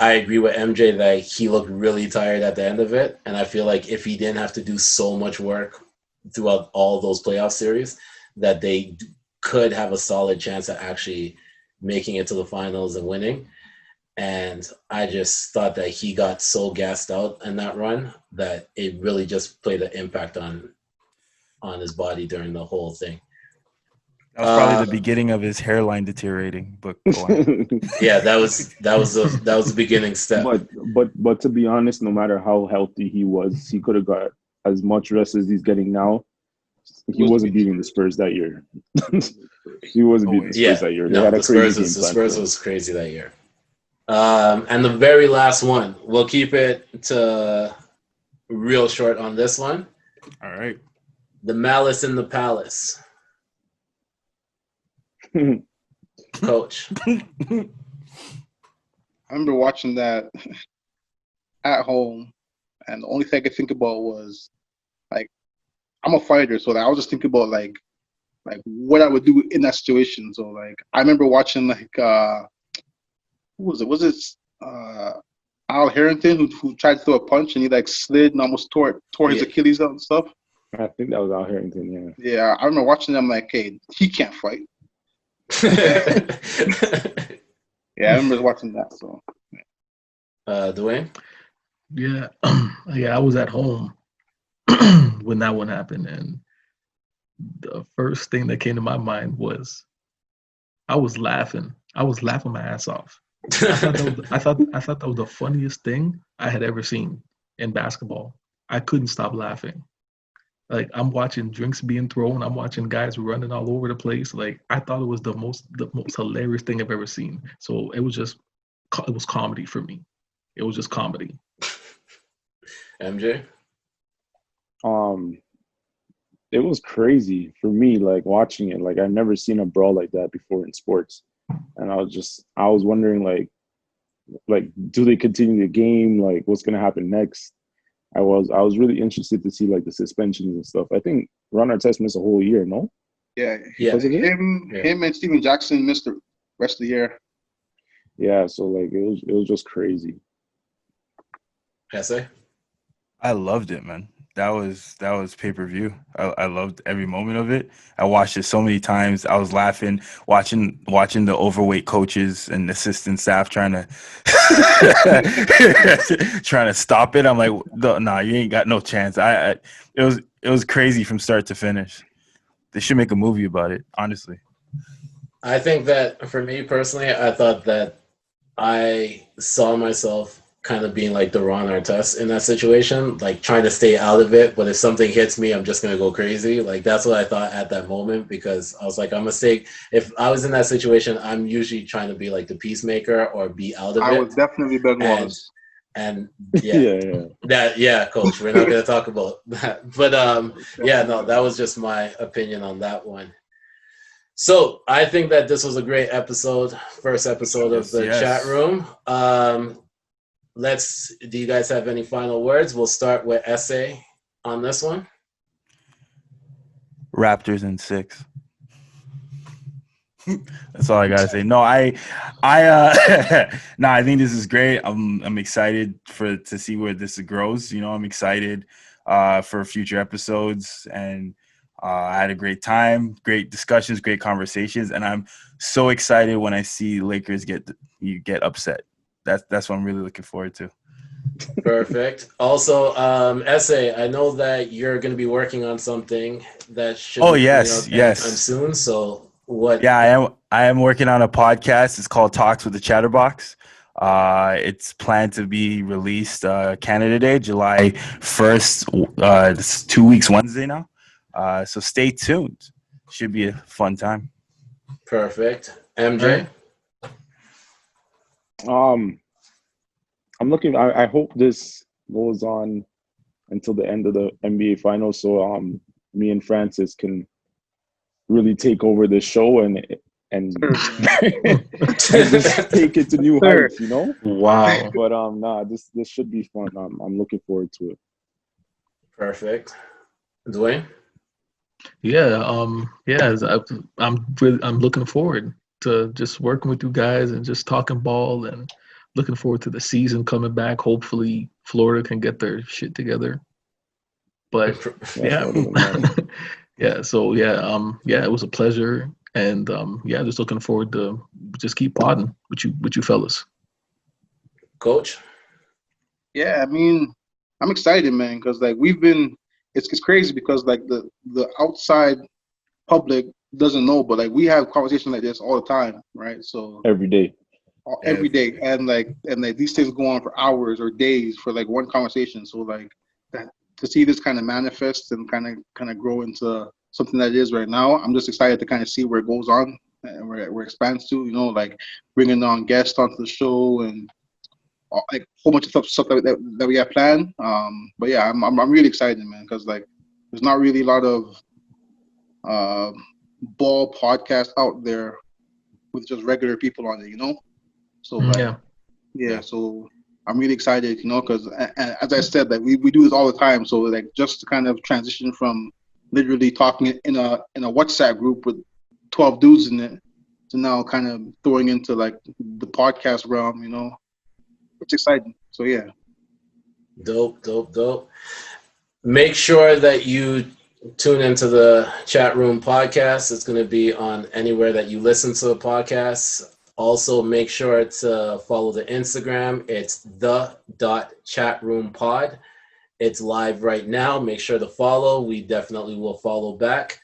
S4: I agree with MJ that he looked really tired at the end of it. And I feel like if he didn't have to do so much work throughout all those playoff series, that they could have a solid chance at actually making it to the finals and winning. And I just thought that he got so gassed out in that run that it really just played an impact on his body during the whole thing.
S7: That was probably the beginning of his hairline deteriorating. But go on.
S4: Yeah, that was the beginning step.
S8: But to be honest, no matter how healthy he was, he could have got as much rest as he's getting now. He wasn't beating the Spurs that year. He wasn't beating the Spurs that year. They had a crazy game plan.
S4: The Spurs was crazy that year. And the very last one, we'll keep it to real short on this one.
S7: All right.
S4: The Malice in the Palace. Coach.
S5: I remember watching that at home, and the only thing I could think about was, like, I'm a fighter, so I was just thinking about like what I would do in that situation. So like I remember watching like who was it? Was it Al Harrington who tried to throw a punch and he like slid and almost tore his Achilles out and stuff?
S8: I think that was Al Harrington, yeah.
S5: Yeah, I remember watching them like, hey, he can't fight. Yeah, I remember watching that. So,
S4: Dwayne?
S6: Yeah, yeah, I was at home when that one happened, and the first thing that came to my mind was I was laughing. I was laughing my ass off. I thought that was the funniest thing I had ever seen in basketball. I couldn't stop laughing. Like, I'm watching drinks being thrown. I'm watching guys running all over the place. Like, I thought it was the most hilarious thing I've ever seen. So it was comedy for me. It was just comedy.
S4: MJ?
S8: It was crazy for me, like, watching it. Like, I've never seen a brawl like that before in sports. And I was wondering, like, do they continue the game? Like, what's going to happen next? I was really interested to see like the suspensions and stuff. I think Ron Artest missed a whole year, no?
S5: Yeah.
S8: Him
S5: and Steven Jackson missed the rest of the year.
S8: Yeah, so like it was just crazy.
S4: Hesse?
S7: I loved it, man. That was pay-per-view. I loved every moment of it. I watched it so many times. I was laughing, watching the overweight coaches and assistant staff trying to stop it. I'm like, nah, you ain't got no chance. It was crazy from start to finish. They should make a movie about it, honestly.
S4: I think that for me personally, I thought that I saw myself kind of being like the Ron Artest in that situation, like trying to stay out of it. But if something hits me, I'm just going to go crazy. Like, that's what I thought at that moment, because I was like, if I was in that situation, I'm usually trying to be like the peacemaker or be out of it.
S5: I would definitely Ben Wallace.
S4: And Coach, we're not going to talk about that. But that was just my opinion on that one. So I think that this was a great episode, first episode of the chat room. Do you guys have any final words? We'll start with Essay on this one.
S7: Raptors in 6. That's all I gotta say. No, I think this is great. I'm excited to see where this grows. You know, I'm excited for future episodes, and I had a great time, great discussions, great conversations, and I'm so excited when I see Lakers get upset. That's what I'm really looking forward to.
S4: Perfect. Also, Essay, I know that you're going to be working on something that should
S7: be yes.
S4: soon. So what?
S7: Yeah, I am working on a podcast. It's called Talks with the Chatterbox. It's planned to be released Canada Day, July 1st. It's 2 weeks Wednesday now. So stay tuned. Should be a fun time.
S4: Perfect. MJ?
S8: I'm looking. I hope this goes on until the end of the NBA Finals, so me and Francis can really take over this show and just take it to new heights. You know?
S6: Wow.
S8: But this should be fun. I'm looking forward to it.
S4: Perfect. Dwayne?
S6: Yeah. I'm looking forward. to just working with you guys and just talking ball and looking forward to the season coming back. Hopefully Florida can get their shit together. But yeah, yeah. So yeah, it was a pleasure, and just looking forward to just keep podding with you fellas.
S4: Coach.
S5: Yeah, I mean, I'm excited, man, because like it's crazy because like the outside public doesn't know, but like we have conversations like this all the time, right? So
S8: every day,
S5: and like these things go on for hours or days for like one conversation. So like that, to see this kind of manifest and kind of grow into something that it is right now, I'm just excited to kind of see where it goes on and where it expands to. You know, like bringing on guests onto the show and like a whole bunch of stuff that we have planned. But yeah, I'm really excited, man, because like there's not really a lot of ball podcasts out there with just regular people on it, you know. So like, yeah. So I'm really excited, you know, because as I said, like we do this all the time. So like just to kind of transition from literally talking in a WhatsApp group with 12 dudes in it to now kind of throwing into like the podcast realm, you know. It's exciting. So yeah.
S4: Dope. Make sure that you tune into the Chatroom Podcast. It's going to be on anywhere that you listen to the podcast. Also, make sure to follow the Instagram. It's the.chatroompod. It's live right now. Make sure to follow. We definitely will follow back.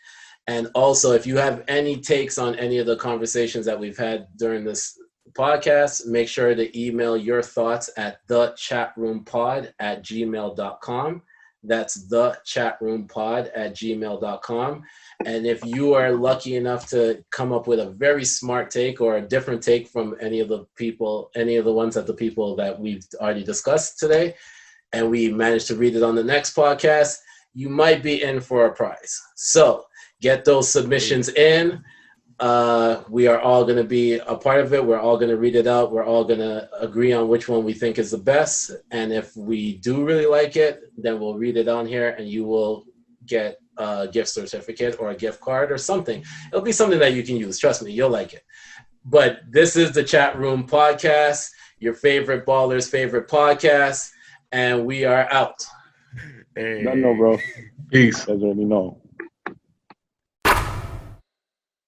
S4: And also, if you have any takes on any of the conversations that we've had during this podcast, make sure to email your thoughts at thechatRoomPod@gmail.com. That's thechatRoomPod@gmail.com. And if you are lucky enough to come up with a very smart take or a different take from any of the people that we've already discussed today, and we managed to read it on the next podcast, you might be in for a prize. So get those submissions in. We are all going to be a part of it. We're all going to read it out. We're all going to agree on which one we think is the best. And if we do really like it, then we'll read it on here and you will get a gift certificate or a gift card or something. It'll be something that you can use. Trust me, you'll like it. But this is the Chatroom Podcast, your favorite baller's favorite podcast. And we are out.
S8: Hey. No, bro.
S6: Peace.
S8: You guys already know.